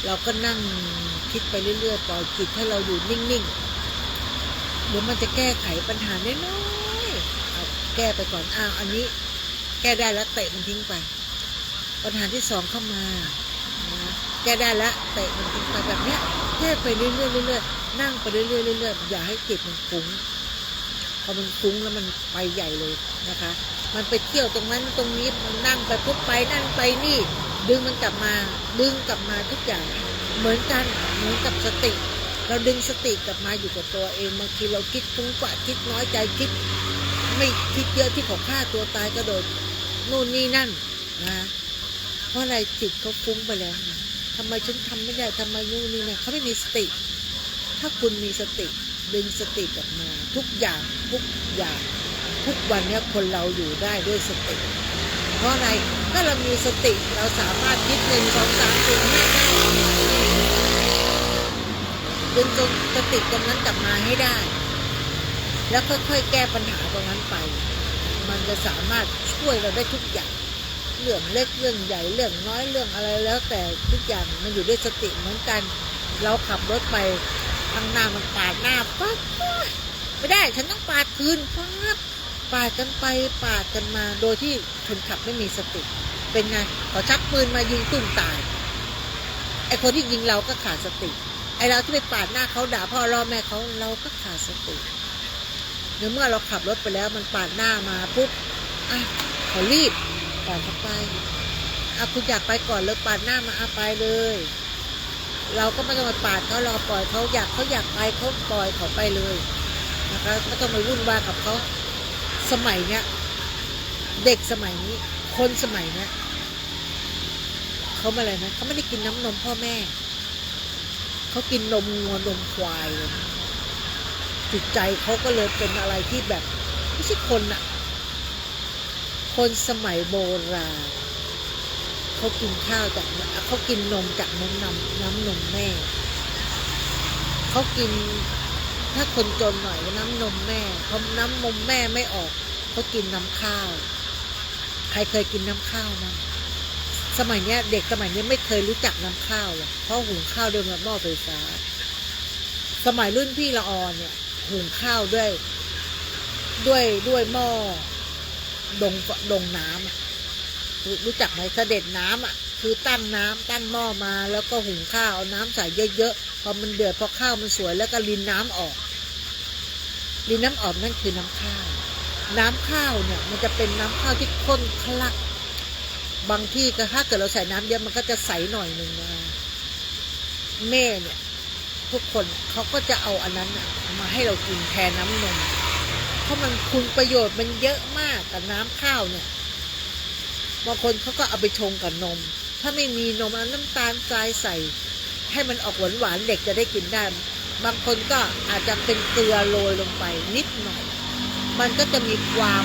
เราก็นั่งคิดไปเรื่อยๆปล่อยจิตให้เราอยู่นิ่งๆเดี๋ยวมันจะแก้ไขปัญหาน้อยๆเอาแก้ไปก่อนอันนี้แก้ได้แล้วเตะมันทิ้งไปปัญหาที่สองเข้ามานะแก้ได้แล้วเตะมันทิ้งไปแบบเนี้ยแก้ไปเรื่อยๆเรื่อยๆนั่งไปเรื่อยๆเรื่อยๆอย่าให้จิตมันฟุ้งพอมันฟุ้งแล้วมันไปใหญ่เลยนะคะมันไปเที่ยวตรงนั้นตรงนี้มันนั่งไปปุ๊บไปนั่นไปนี่ดึงมันกลับมาทุกอย่างเหมือนกันเหมือนกับสติเราดึงสติกลับมาอยู่กับตัวเองบางทีเราคิดฟุ้งกว่าคิดน้อยใจคิดไม่คิดเยอะที่เขาฆ่าตัวตายกระโดดนู่นนี่นั่นนะเพราะอะไรจิตเขาฟุ้งไปแล้วทำไมฉันทำไม่ได้ทำไมนู่นนี่นะเขาไม่มีสติถ้าคุณมีสติดึงสติกลับมาทุกอย่างทุกวันนี้คนเราอยู่ได้ด้วยสติเพราะอะไรถ้าเรามีสติเราสามารถคิด1 2 3 4 5ได้ดึงสติตรงนั้นกลับมาให้ได้แล้วค่อยๆแก้ปัญหาตรงนั้นไปมันจะสามารถช่วยเราได้ทุกอย่างเรื่องเล็กเรื่องใหญ่เรื่องน้อยเรื่องอะไรแล้วแต่ทุกอย่างมันอยู่ด้วยสติเหมือนกันเราขับรถไปข้างหน้ามันปาดหน้าปั๊บไม่ได้ฉันต้องปาดคืนปั๊บปาดกันไปปาดกันมาโดยที่คนขับไม่มีสติเป็นไงเขาชักปืนมายิงตุ้มตายไอ้คนที่ยิงเราก็ขาดสติไอ้เราที่ไปปาดหน้าเขาด่าพ่อล่อแม่เขาเราก็ขาดสติเมื่อเราขับรถไปแล้วมันปาดหน้ามาปุ๊บเขารีบปล่อยเขาไปคุณอยากไปก่อนเลยปาดหน้ามาไปเลยเราก็ไม่ต้องมาปาดเขาเราปล่อยเขาอยากไปเขาปล่อยเขาไปเลยนะคะไม่ต้องมาวุ่นวายกับเขาสมัยเนี้ยเด็กสมัยนี้คนสมัยเนี้ยเขาอะไรนะเขาไม่ได้กินน้ำนมพ่อแม่เขากินนมงัวนมควายเลยจิตใจเขาก็เลยเป็นอะไรที่แบบไม่ใช่คนอะคนสมัยโบราณเขากินข้าวจากเขากินนมจากน้ำนมแม่เขากินถ้าคนจนหน่อยน้ำนมแม่พอน้ำนมแม่ไม่ออกเขากินน้ำข้าวใครเคยกินน้ำข้าวมั้งสมัยเนี้ยเด็กสมัยนี้ไม่เคยรู้จักน้ำข้าวเลยเพราะหุงข้าวด้วยหม้อไฟฟ้าสมัยรุ่นพี่ละออนเนี่ยหุงข้าวด้วยหม้อดงน้ำรู้จักไหมเสด็จน้ำคือตั้งหม้อมาแล้วก็หุงข้าวเอาน้ำใส่เยอะๆพอมันเดือดพอข้าวมันสวยแล้วก็รินน้ำออกนั่นคือน้ำข้าวเนี่ยมันจะเป็นน้ำข้าวที่ข้นคลักบางที่ก็ถ้าเกิดเราใส่น้ำเยอะมันก็จะใสหน่อยนึงนะแม่เนี่ยทุกคนเขาก็จะเอาอันนั้นมาให้เรากินแทนน้ำนมเพราะมันคุณประโยชน์มันเยอะมากกับน้ำข้าวเนี่ยบางคนเขาก็เอาไปชงกับนมถ้าไม่มีนมเอาน้ำตาลทรายใส่ให้มันออกหวานเด็กจะได้กินได้บางคนก็อาจจะเป็นเกลือโรยลงไปนิดหน่อยมันก็จะมีความ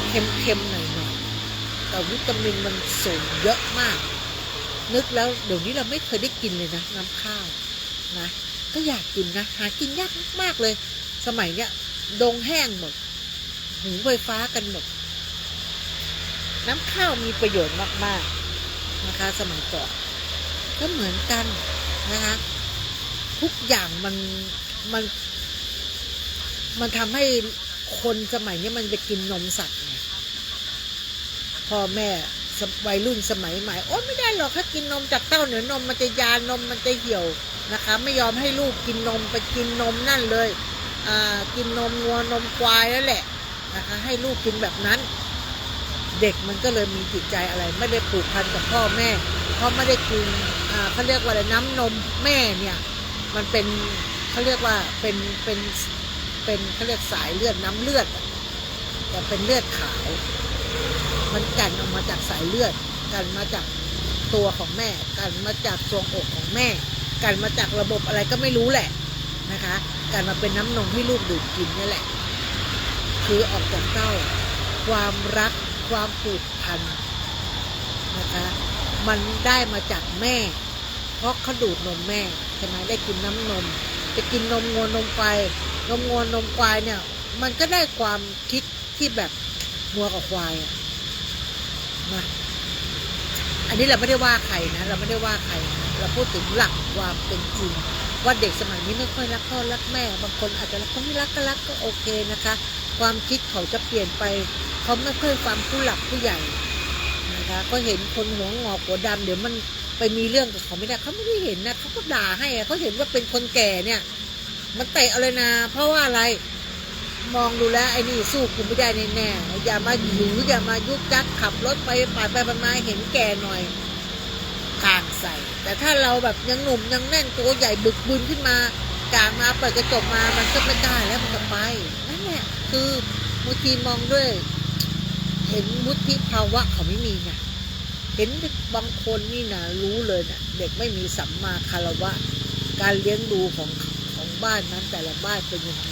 เค็มๆหน่อยๆแต่วิตามินมันสูงเยอะมากนึกแล้วเดี๋ยวนี้เราไม่เคยได้กินเลยนะน้ำข้าวนะก็อยากกินนะหากินยากมากเลยสมัยเนี้ยดงแห้งหมดหุงไฟฟ้ากันหมดน้ำข้าวมีประโยชน์มากๆนะคะสมัยก่อนก็เหมือนกันนะคะทุกอย่างมันทำให้คนสมัยนี้มันไปกินนมสัตว์ไงพ่อแม่วัยรุ่นสมัยใหม่โอ้ไม่ได้หรอกถ้ากินนมจากเต้าเหนือนมมันจะยานมมันจะเหี่ยวนะคะไม่ยอมให้ลูกกินนมไปกินนมนั่นเลยกินนมงัวนมควายแล้วแหละนะคะให้ลูกกินแบบนั้นเด็กมันก็เลยมีจิตใจอะไรไม่ได้ผูกพันกับพ่อแม่เพราะไม่ได้กินเขาเรียกว่าอะไรน้ำนมแม่เนี่ยมันเป็นเขาเรียกว่าเป็นเขาเรียกสายเลือดน้ำเลือดแต่เป็นเลือดขาวมันกันออกมาจากสายเลือดกันมาจากตัวของแม่กันมาจากทรวงอกของแม่กันมาจากระบบอะไรก็ไม่รู้แหละนะคะกันมาเป็นน้ำนมให้ลูกดื่มกินนี่แหละคือออกจากเต้าความรักความผูกพันนะคะมันได้มาจากแม่เพราะเขาดูดนมแม่ใช่ไหมได้กินน้ำนมไปกินนมงัวนมควายนมงัวนมควายเนี่ยมันก็ได้ความคิดที่แบบงัวกับควายนะอันนี้เราไม่ได้ว่าใครนะเราไม่ได้ว่าใครนะ เราพูดถึงหลักความเป็นจริงว่าเด็กสมัยนี้ไม่ค่อยรักพ่อรักแม่บางคนอาจจะรักคนไม่รักก็รักก็โอเคนะคะความคิดเขาจะเปลี่ยนไปเขาไม่ค่อยฟังผู้หลักผู้ใหญ่นะคะก็เห็นคนหัวงอกหัวดำเดี๋ยวมันไปมีเรื่องกับเขาไม่ได้เขาไม่ได้เห็นนะเขาก็ด่าให้เขาเห็นว่าเป็นคนแก่เนี่ยมันเตะเอาเลยนะเพราะว่าอะไรมองดูแล้วไอ้นี่สู้กูไม่ได้แน่ๆอย่ามาหยืออย่ามายุกยักขับรถไปปาดไปมาเห็นแก่หน่อยกางใส่แต่ถ้าเราแบบยังหนุ่มยังแน่นตัวใหญ่บึกบึนขึ้นมากางมาเปิดกระจกมามันก็ไม่กล้าแล้วมันก็ไปนั่นแหละคือบางทีมองด้วยเห็นวุฒิภาวะเขาไม่มีไงเห็นบางคนนี่นะรู้เลยนะเด็กไม่มีสัมมาคารวะการเลี้ยงดูของบ้านนั้นแต่ละบ้านเป็นยังไง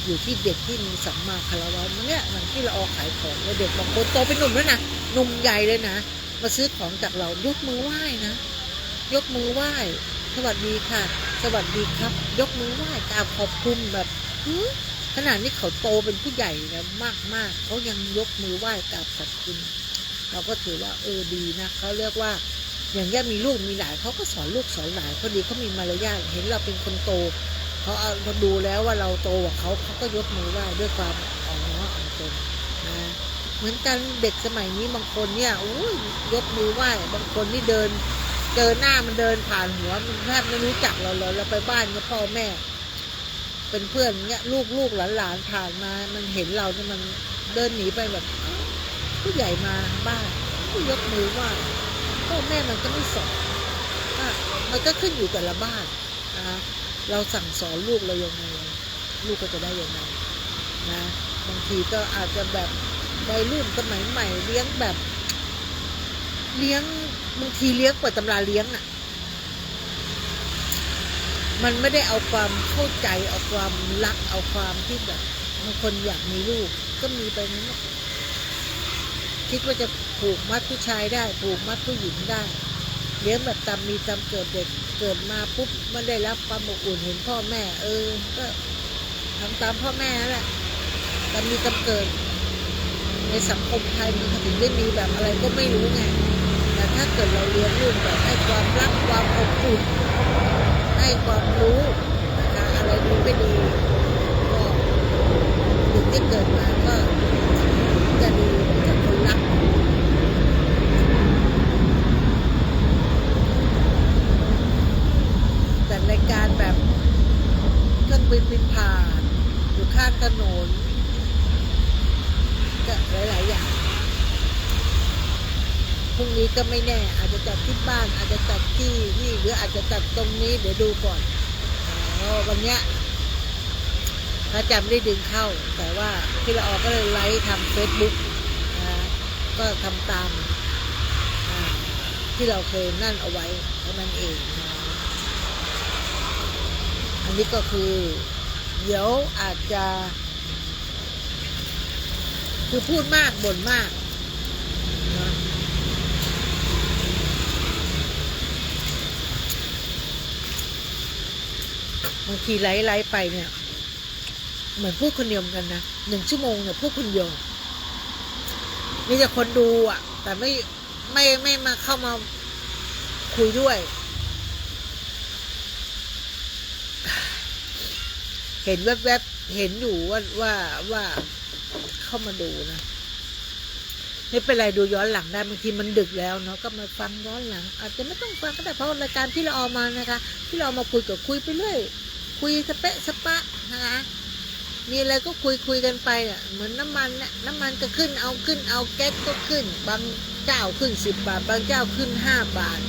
อยู่ที่เด็กที่มีสัมมาคารวะเนี่ยมันที่เราขายของแล้วเด็กบางคนโตเป็นหนุ่มแล้วนะหนุ่มใหญ่เลยนะมาซื้อของจากเรายกมือไหว้นะยกมือไหว้สวัสดีค่ะสวัสดีครับยกมือไหว้กราบขอบคุณแบบขนาดนี้เขาโตเป็นผู้ใหญ่แล้วมากเขายังยกมือไหว้กราบขอบคุณเราก็ถือว่าดีนะเขาเรียกว่าอย่างเงี้ยมีลูกมีหลานเขาก็สอนลูกสอนหลานเขาดีเขามีมารยาทเห็นเราเป็นคนโตเขาเอาดูแล้วว่าเราโตกว่าเขาก็ยกมือไหว้ด้วยความอ่อนน้อมอ่อนตนนะเหมือนกันเด็กสมัยนี้บางคนเนี่ยยกมือไหว้บางคนนี่เดินเจอหน้ามันเดินผ่านหัวมันแทบไม่รู้จักเราเลยเราไปบ้านกับพ่อแม่เป็นเพื่อนเงี้ยลูกหลานผ่านมามันเห็นเราเนี่ยมันเดินหนีไปแบบผู้ใหญ่มาบ้านก็ยกมือไหว้พ่อแม่มันก็ไม่สอนมันก็ขึ้นอยู่แต่ละบ้านนะเราสั่งสอนลูกเรายังไงลูกก็จะได้ยังไงนะบางทีก็อาจจะแบบวัยรุ่นสมัยใหม่เลี้ยงแบบเลี้ยงบางทีเลี้ยงเปิดตำราเลี้ยงอ่ะมันไม่ได้เอาความเข้าใจเอาความรักเอาความที่แบบบางคนอยากมีลูกก็มีไปนั้นคิดว่าจะผูกมัดผู้ชายได้ผูกมัดผู้หญิงได้เลี้ยงแบบตามมีตามเกิดเด็กเกิดมาปุ๊บไม่ได้รับความอบอุ่นเห็นพ่อแม่ก็ทำตามพ่อแม่นั่นแหละตามมีตามเกิดในสังคมไทยมันถึงได้มีแบบอะไรก็ไม่รู้ไงแต่ถ้าเกิดเราเลี้ยงลูกแบบให้ความรักความอบอุ่นให้ความรู้นะคะอะไรดีไม่ดีก็เด็กที่เกิดมาก็จะดีจากคนรักแต่รายการแบบเครื่องบินผ่านอยู่ข้างถนนก็หลายๆอย่างพรุ่งนี้ก็ไม่แน่อาจจะจัดที่บ้านอาจจะจัดที่นี่หรืออาจจะจัดตรงนี้เดี๋ยวดูก่อนวันเนี้ยพระอาจารย์ไม่ได้ดึงเข้าแต่ว่าพี่ละออก็เลยไลฟ์ทำ Facebook ก็ทำตามที่เราเคยนั่นเอาไว้เท่านั้นเองอันนี้ก็คือเดี๋ยวอาจจะคือพูดมากบ่นมากนะบางทีไลฟ์ไปเนี่ยเหมือนพูดคนเดียวกันนะ1 ชั่วโมงเนี่ยพูดคนเดียวมีแต่คนดูแต่ไม่มาเข้ามาคุยด้วยเห็นแวบๆเห็นอยู่ว่าเข้ามาดูนะไม่เป็นไรดูย้อนหลังได้บางทีมันดึกแล้วเนาะก็มาฟังย้อนหลังอาจจะไม่ต้องฟังก็ได้เพราะรายการที่เราเอามานะคะที่เรามาคุยไปเรื่อยคุยสเปะสปะนะคะมีอะไรก็คุยกันไปเหมือนน้ำมันเนี่ยน้ำมันก็ขึ้นเอาแก๊สก็ขึ้นบางเจ้าขึ้น10 บาทบางเจ้าขึ้น5 บาท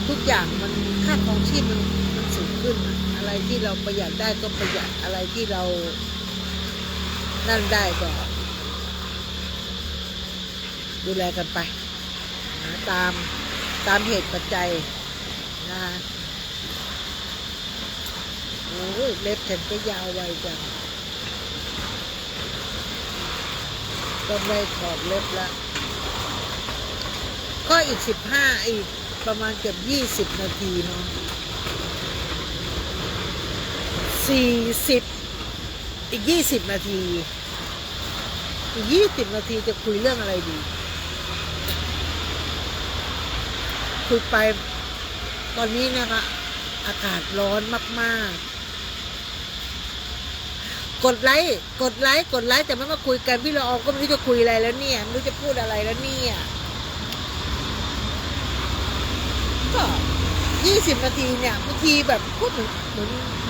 ทุกอย่างมันค่าครองชีพมันสูงขึ้นอะไรที่เราประหยัดได้ก็ประหยัดอะไรที่เรานั่นได้ก็ดูแลกันไปนะตามเหตุปัจจัยนะคะโอ้ยเล็บฉันก็ยาวไวจังก็ไม่ถอดเล็บละก็อีกอีกประมาณเกือบ20 นาทีเนาะ40อีก20 นาทีอีก20 นาทีจะคุยเรื่องอะไรดีคุยไป ตอนนี้นะคะอากาศร้อนมากๆกดไลค์กดไลค์กดไลค์แต่ไม่มาคุยกันพี่ละอองก็ไม่รู้จะคุยอะไรแล้วเนี่ยไม่รู้จะพูดอะไรแล้วเนี่ยก็20 นาทีเนี่ยบางทีแบบพูดเหมือ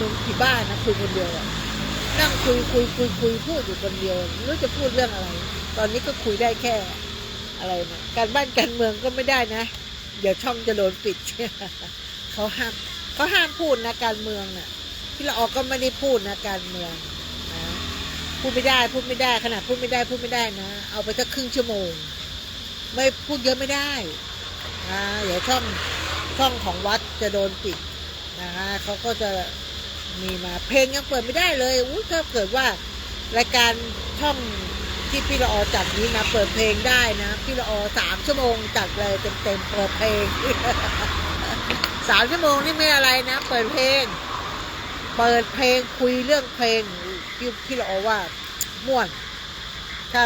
นผีบ้านนะคุยคนเดียวอะนั่งคุยพูดอยู่คนเดียวไม่รู้จะพูดเรื่องอะไรตอนนี้ก็คุยได้แค่อะไรนะการบ้านการเมืองก็ไม่ได้นะเดี๋ยวช่องจะโดนปิด เขาห้ามพูดนะการเมืองน่ะพี่ละออก็ไม่ได้พูดนะการเมืองนะพูดไม่ได้ขนาดพูดไม่ได้นะเอาไปสักครึ่งชั่วโมงไม่พูดเยอะไม่ได้นะเดี๋ยวช่องของวัดจะโดนปิดนะคะเขาก็จะมีมาเพลงยังเปิดไม่ได้เลยถ้าเกิดว่ารายการช่องที่พี่ละออจัดนี้นะเปิดเพลงได้นะพี่ละออ3 ชั่วโมงจัดเลยเต็มเปิดเพลง 3 ชั่วโมงนี่ไม่อะไรนะเปิดเพลงคุยเรื่องเพลงพี่ละออว่าม่วนถ้า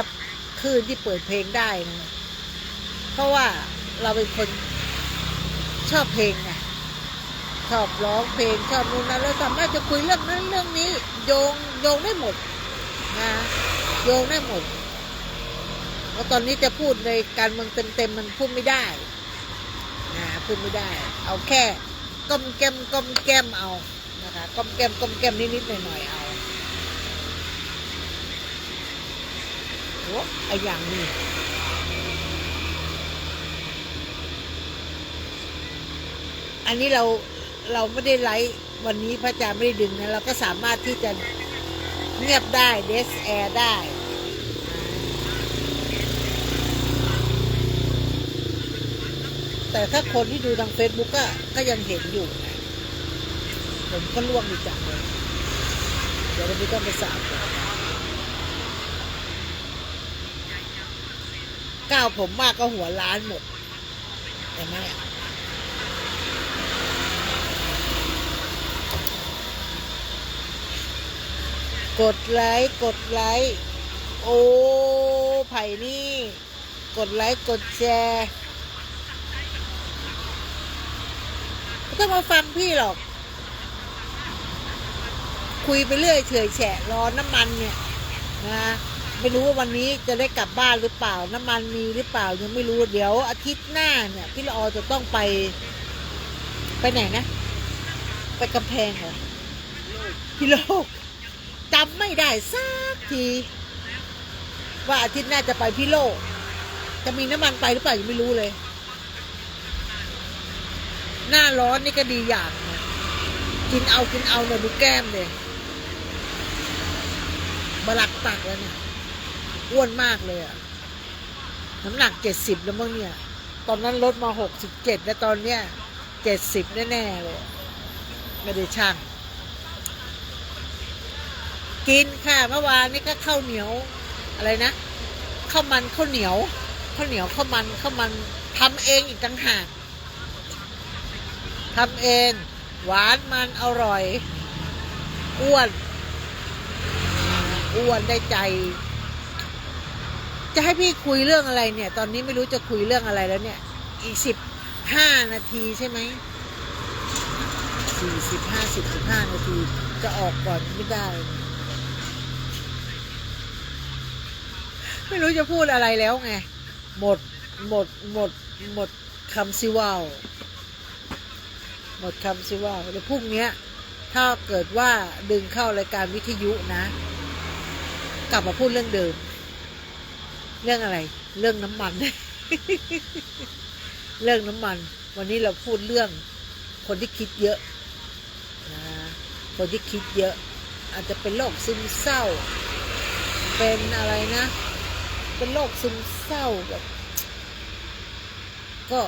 คืนที่เปิดเพลงได้นะเพราะว่าเราเป็นคนชอบเพลงไงชอบร้องเพลงชอบนู่นนั่นแล้วสามารถจะคุยเรื่องนั้นเรื่องนี้โยงได้หมดนะโยงได้หมดแล้วตอนนี้จะพูดในการเมืองเต็มมันพูดไม่ได้นะพูดไม่ได้เอาแค่ก้มแก้มเอานะคะก้มแก้มนิดหน่อยเอาโอ้ไออย่างนี้อันนี้เราไม่ได้ไลฟ์วันนี้พระอาจารย์ไม่ได้ดึงนะเราก็สามารถที่จะเงียบได้เดสแอร์ได้แต่ถ้าคนที่ดูทาง Facebook ก็ยังเห็นอยู่นะผมก็ล่วงดีจังเลยเดี๋ยวเราไม่ต้องไปสาบก้าวผมมากก็หัวล้านหมดแต่ไม่กดไลค์โอ้ไผ่นี่กดไลค์กดแชร์ไม่ต้องมาฟังพี่หรอกคุยไปเรื่อยเฉยแฉะรอน้ำมันเนี่ยนะไม่รู้ว่าวันนี้จะได้กลับบ้านหรือเปล่าน้ำมันมีหรือเปล่ายังไม่รู้เดี๋ยวอาทิตย์หน้าเนี่ยพี่ละออจะต้องไปไหนนะไปกำแพงเหรอพี่โลกจำไม่ได้สักทีว่าอาทิตย์หน้าจะไปพี่โลกจะมีน้ำมันไปหรือเปล่ายังไม่รู้เลยหน้าร้อนนี่ก็ดีอย่างนะกินเอาเนี่ยดูแก้มเลยบลักตักแล้วเนี่ยอ้วนมากเลยอะน้ำหนัก70แล้วมั้งเนี่ยตอนนั้นลดมา67แล้วตอนเนี้ย70แน่ๆเลยไม่ได้ช่างกินค่ะเมื่อวานนี้ก็ข้าวเหนียวอะไรนะข้าวมันข้าวเหนียวข้าวมันทำเองอีกต่างหากทำเองหวานมันอร่อยอ้วนได้ใจจะให้พี่คุยเรื่องอะไรเนี่ยตอนนี้ไม่รู้จะคุยเรื่องอะไรแล้วเนี่ยอีก15 นาทีใช่ไหม15 นาทีจะออกก่อนไม่ได้ไม่รู้จะพูดอะไรแล้วไงหมดคำซิว่าวหมดคำซิว่าวเดี๋ยวพรุ่งนี้ถ้าเกิดว่าดึงเข้ารายการวิทยุนะกลับมาพูดเรื่องเดิมเรื่องอะไรเรื่องน้ำมัน เรื่องน้ำมันวันนี้เราพูดเรื่องคนที่คิดเยอะนะคนที่คิดเยอะอาจจะเป็นโรคซึมเศร้าเป็นอะไรนะเป็นโรคซึมเศร้าแบบก็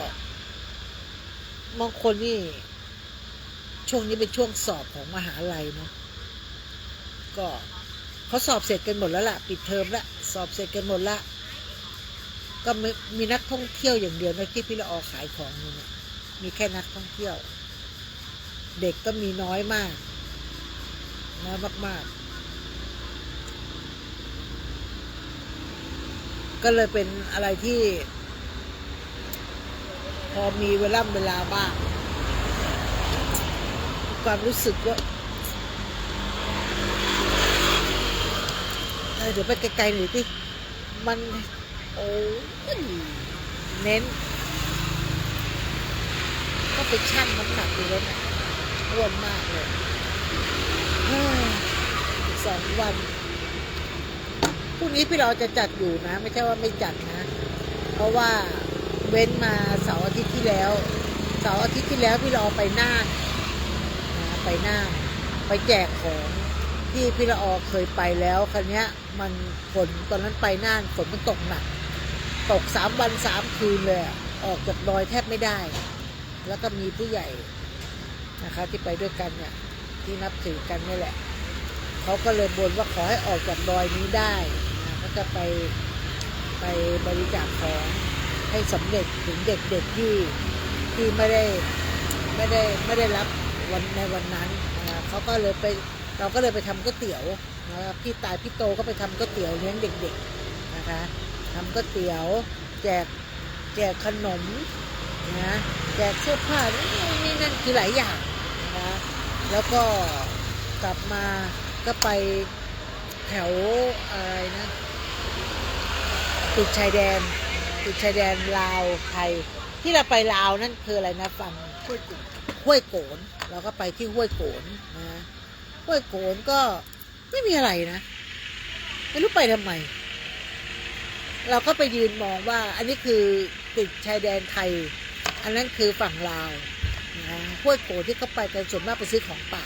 บางคนนี่ช่วงนี้เป็นช่วงสอบของมหาลัยเนาะก็เขาสอบเสร็จกันหมดแล้วล่ะปิดเทอมแล้วสอบเสร็จกันหมดละก็มีนักท่องเที่ยวอย่างเดียวนะที่พี่ละออขายของเนี่ยมีแค่นักท่องเที่ยวเด็กก็มีน้อยมากมากก็เลยเป็นอะไรที่พอมีเวลาบ้าง ความรู้สึกว่าเดี๋ยวไปไกลๆหน่อยสิมันโอ้ยเน้นก็ไปชั่งน้ำหนักดูแล้วนะอ้วนมากเลยอีก2 วันพรุ่งนี้พี่เราจะจัดอยู่นะไม่ใช่ว่าไม่จัดนะเพราะว่าเว้นมาเสาร์อาทิตย์ที่แล้วพี่เราไปน่านนะไปน่านไปแจกของที่พี่ละออเคยไปแล้วครั้งเนี้ยมันฝนตอนนั้นไปน่านฝนมันตกหนักตก3 วัน 3 คืนเลยออกจากดอยแทบไม่ได้แล้วก็มีผู้ใหญ่นะคะที่ไปด้วยกันเนี่ยที่นับถือกันนี่แหละเขาก็เลยบ่นว่าขอให้ออกจากดอยนี้ได้นะก็จะไปบริจาคของให้สำเร็จถึงเด็กๆที่ไม่ได้รับในวันนั้นนะเขาก็เลยไปเราก็เลยไปทำก๋วยเตี๋ยวนะครับพี่โตก็ไปทำก๋วยเตี๋ยวเลี้ยงเด็กๆนะคะทำก๋วยเตี๋ยวแจกขนมนะแจกเสื้อผ้านี่นั่นคือหลายอย่างนะแล้วก็กลับมาก็ไปแถวอะไรนะติดชายแดนลาวไทยที่เราไปลาวนั่นคืออะไรนะฝั่งห้วยโกนเราก็ไปที่ห้วยโกนนะห้วยโกนก็ไม่มีอะไรนะไม่รู้ไปทำไมเราก็ไปยืนมองว่าอันนี้คือติดชายแดนไทยอันนั้นคือฝั่งลาวนะห้วยโกนที่เขาไปกันส่วนมากไปซื้อของป่า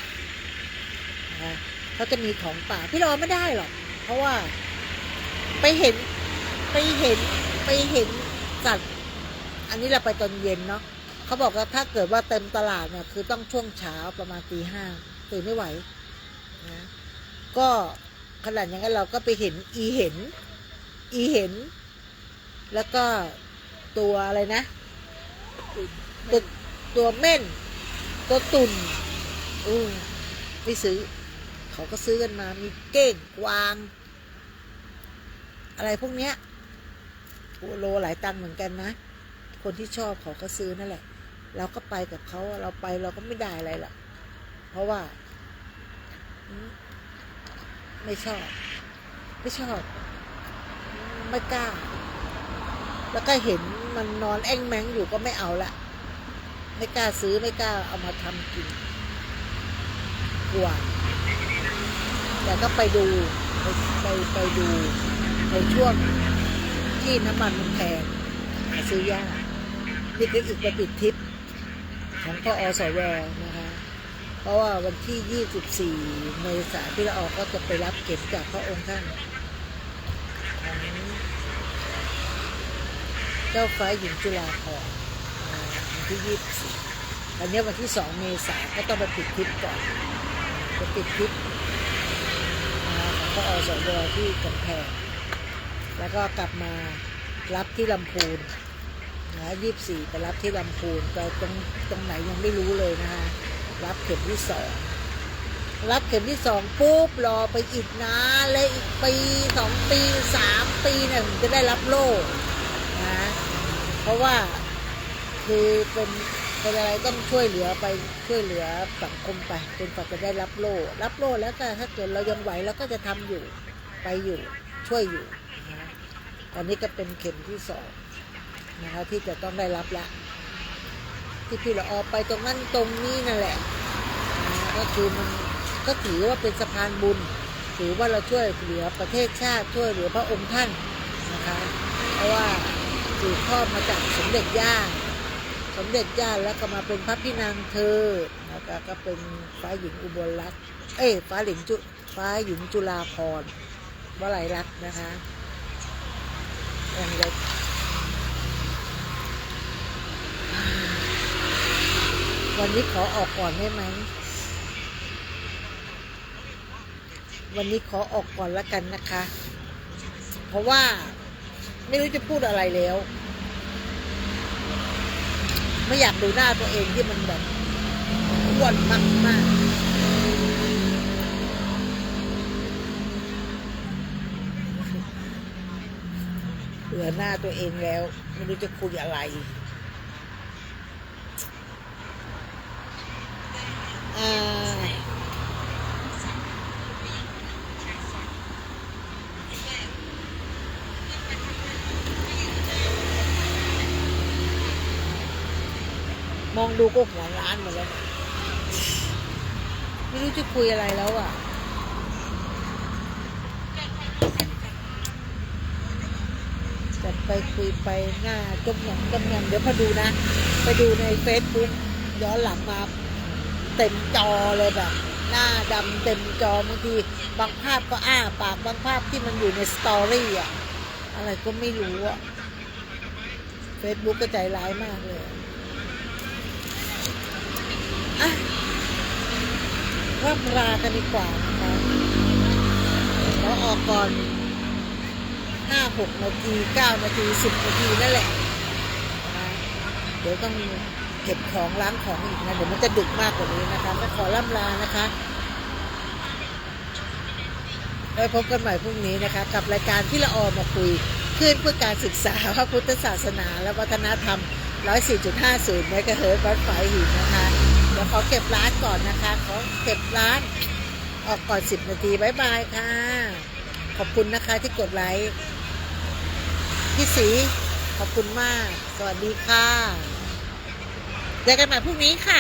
นะเขาจะมีของป่าพี่รอไม่ได้หรอกเพราะว่าไปเห็นสัตว์อันนี้เราไปตอนเย็นเนาะเขาบอกว่าถ้าเกิดว่าเต็มตลาดเนี่ยคือต้องช่วงเช้าประมาณตี 5ตื่นไม่ไหวนะก็ขนาดอย่างนั้นเราก็ไปเห็นเห็นแล้วก็ตัวอะไรนะตัวเม่นตัวตุ่นไม่ซื้อเขาก็ซื้อกันมามีเก้งกวางอะไรพวกเนี้ยโลหลายตังค์เหมือนกันนะคนที่ชอบเขาก็ซื้อนั่นแหละเราก็ไปกับเขาเราไปเราก็ไม่ได้อะไรหรอกเพราะว่าไม่ชอบไม่กล้าแล้วก็เห็นมันนอนแอ่งแมงอยู่ก็ไม่เอาละไม่กล้าซื้อไม่กล้าเอามาทำกินกลัวแต่ก็ไปดูในช่วงที่น้ำมันมันแพงหาซื้อยากนี่คืออีกประปิดทิปของกอสวนะคะเพราะว่าวันที่24 เมษายนพี่ละออก็จะไปรับเก็บจากพระองค์ท่านของเจ้าฟ้าหญิงจุฬาภรณ์วันที่24อันนี้วันที่2 เมษายนก็ต้องไปปิดทิปก่อนไปปิดทิปของกอสวที่กำแพงแล้วก็กลับมารับที่ลำพูนนะ24ไปรับที่ลำพูนแต่ตรงไหนยังไม่รู้เลยนะคะรับเข็มที่2ปุ๊บรอไปอีกนะและอีกปี2 ปี3 ปีเนี่ยจะได้รับโล่นะเพราะว่าคือเป็นอะไรต้องช่วยเหลือสังคมไปจนกว่าจะได้รับโล่แล้วก็ถ้าเกิดเรายังไหวเราก็จะทำอยู่ไปอยู่ช่วยอยู่นะตอนนี้ก็เป็นเข็มที่2นะคะที่จะต้องได้รับละที่พี่ละออไปตรงนั้นตรงนี้นั่นแหละก็คือมันก็ถือว่าเป็นสะพานบุญถือว่าเราช่วยเหลือประเทศชาติช่วยเหลือพระองค์ท่านนะคะเพราะว่าสืบทอดมาจากสมเด็จย่าแล้วก็มาเป็นพระพี่นางเธอแล้วก็เป็นฟ้าหญิงอุบลรัตน์ฟ้าหญิงจุฬาภรณ์วลัยลักษณ์นะคะองค์เล็กวันนี้ขอออกก่อนได้ไหมวันนี้ขอออกก่อนแล้วกันนะคะเพราะว่าไม่รู้จะพูดอะไรแล้วไม่อยากดูหน้าตัวเองที่มันแบบอ้วนมากเบื่อหน้าตัวเองแล้วไม่รู้จะคุยอะไร มองดูก็หัวร้านหมดแล้วเนี่ยไม่รู้จะคุยอะไรแล้วอ่ะจะไปคุยไปหน้าจมหยองเดี๋ยวพอดูนะ ไปดูใน Facebook ย้อนหลังมาเต็มจอเลยแบบ หน้าดำเต็มจอบางทีบางภาพก็อ้าปากบางภาพที่มันอยู่ในสตอรี่อ่ะอะไรก็ไม่รู้อ่ะ Facebook ก็ใจร้ายมากเลยอ่ะร่ำลากันดีกว่านะคะแล้วออกก่อน5-6 นาที9 นาที10 นาทีนั่นแหละนะเดี๋ยวต้องเก็บของล้างของอีกนะเดี๋ยวมันจะดึกมากกว่านี้นะคะไม่ขอล่ำลานะคะไว้พบกันใหม่พรุ่งนี้นะคะกับรายการที่ละออมาคุยขึ้นเพื่อการศึกษาพระพุทธศาสนาและวัฒนธรรม 104.50 เมกะเฮิรตซ์วัดฝายหินนะคะเดี๋ยวขอเก็บร้านก่อนนะคะขอเก็บร้านออกก่อน10 นาทีบ๊ายบายค่ะขอบคุณนะคะที่กดไลค์พี่ศรีขอบคุณมากสวัสดีค่ะเจอกันใหม่พรุ่งนี้ค่ะ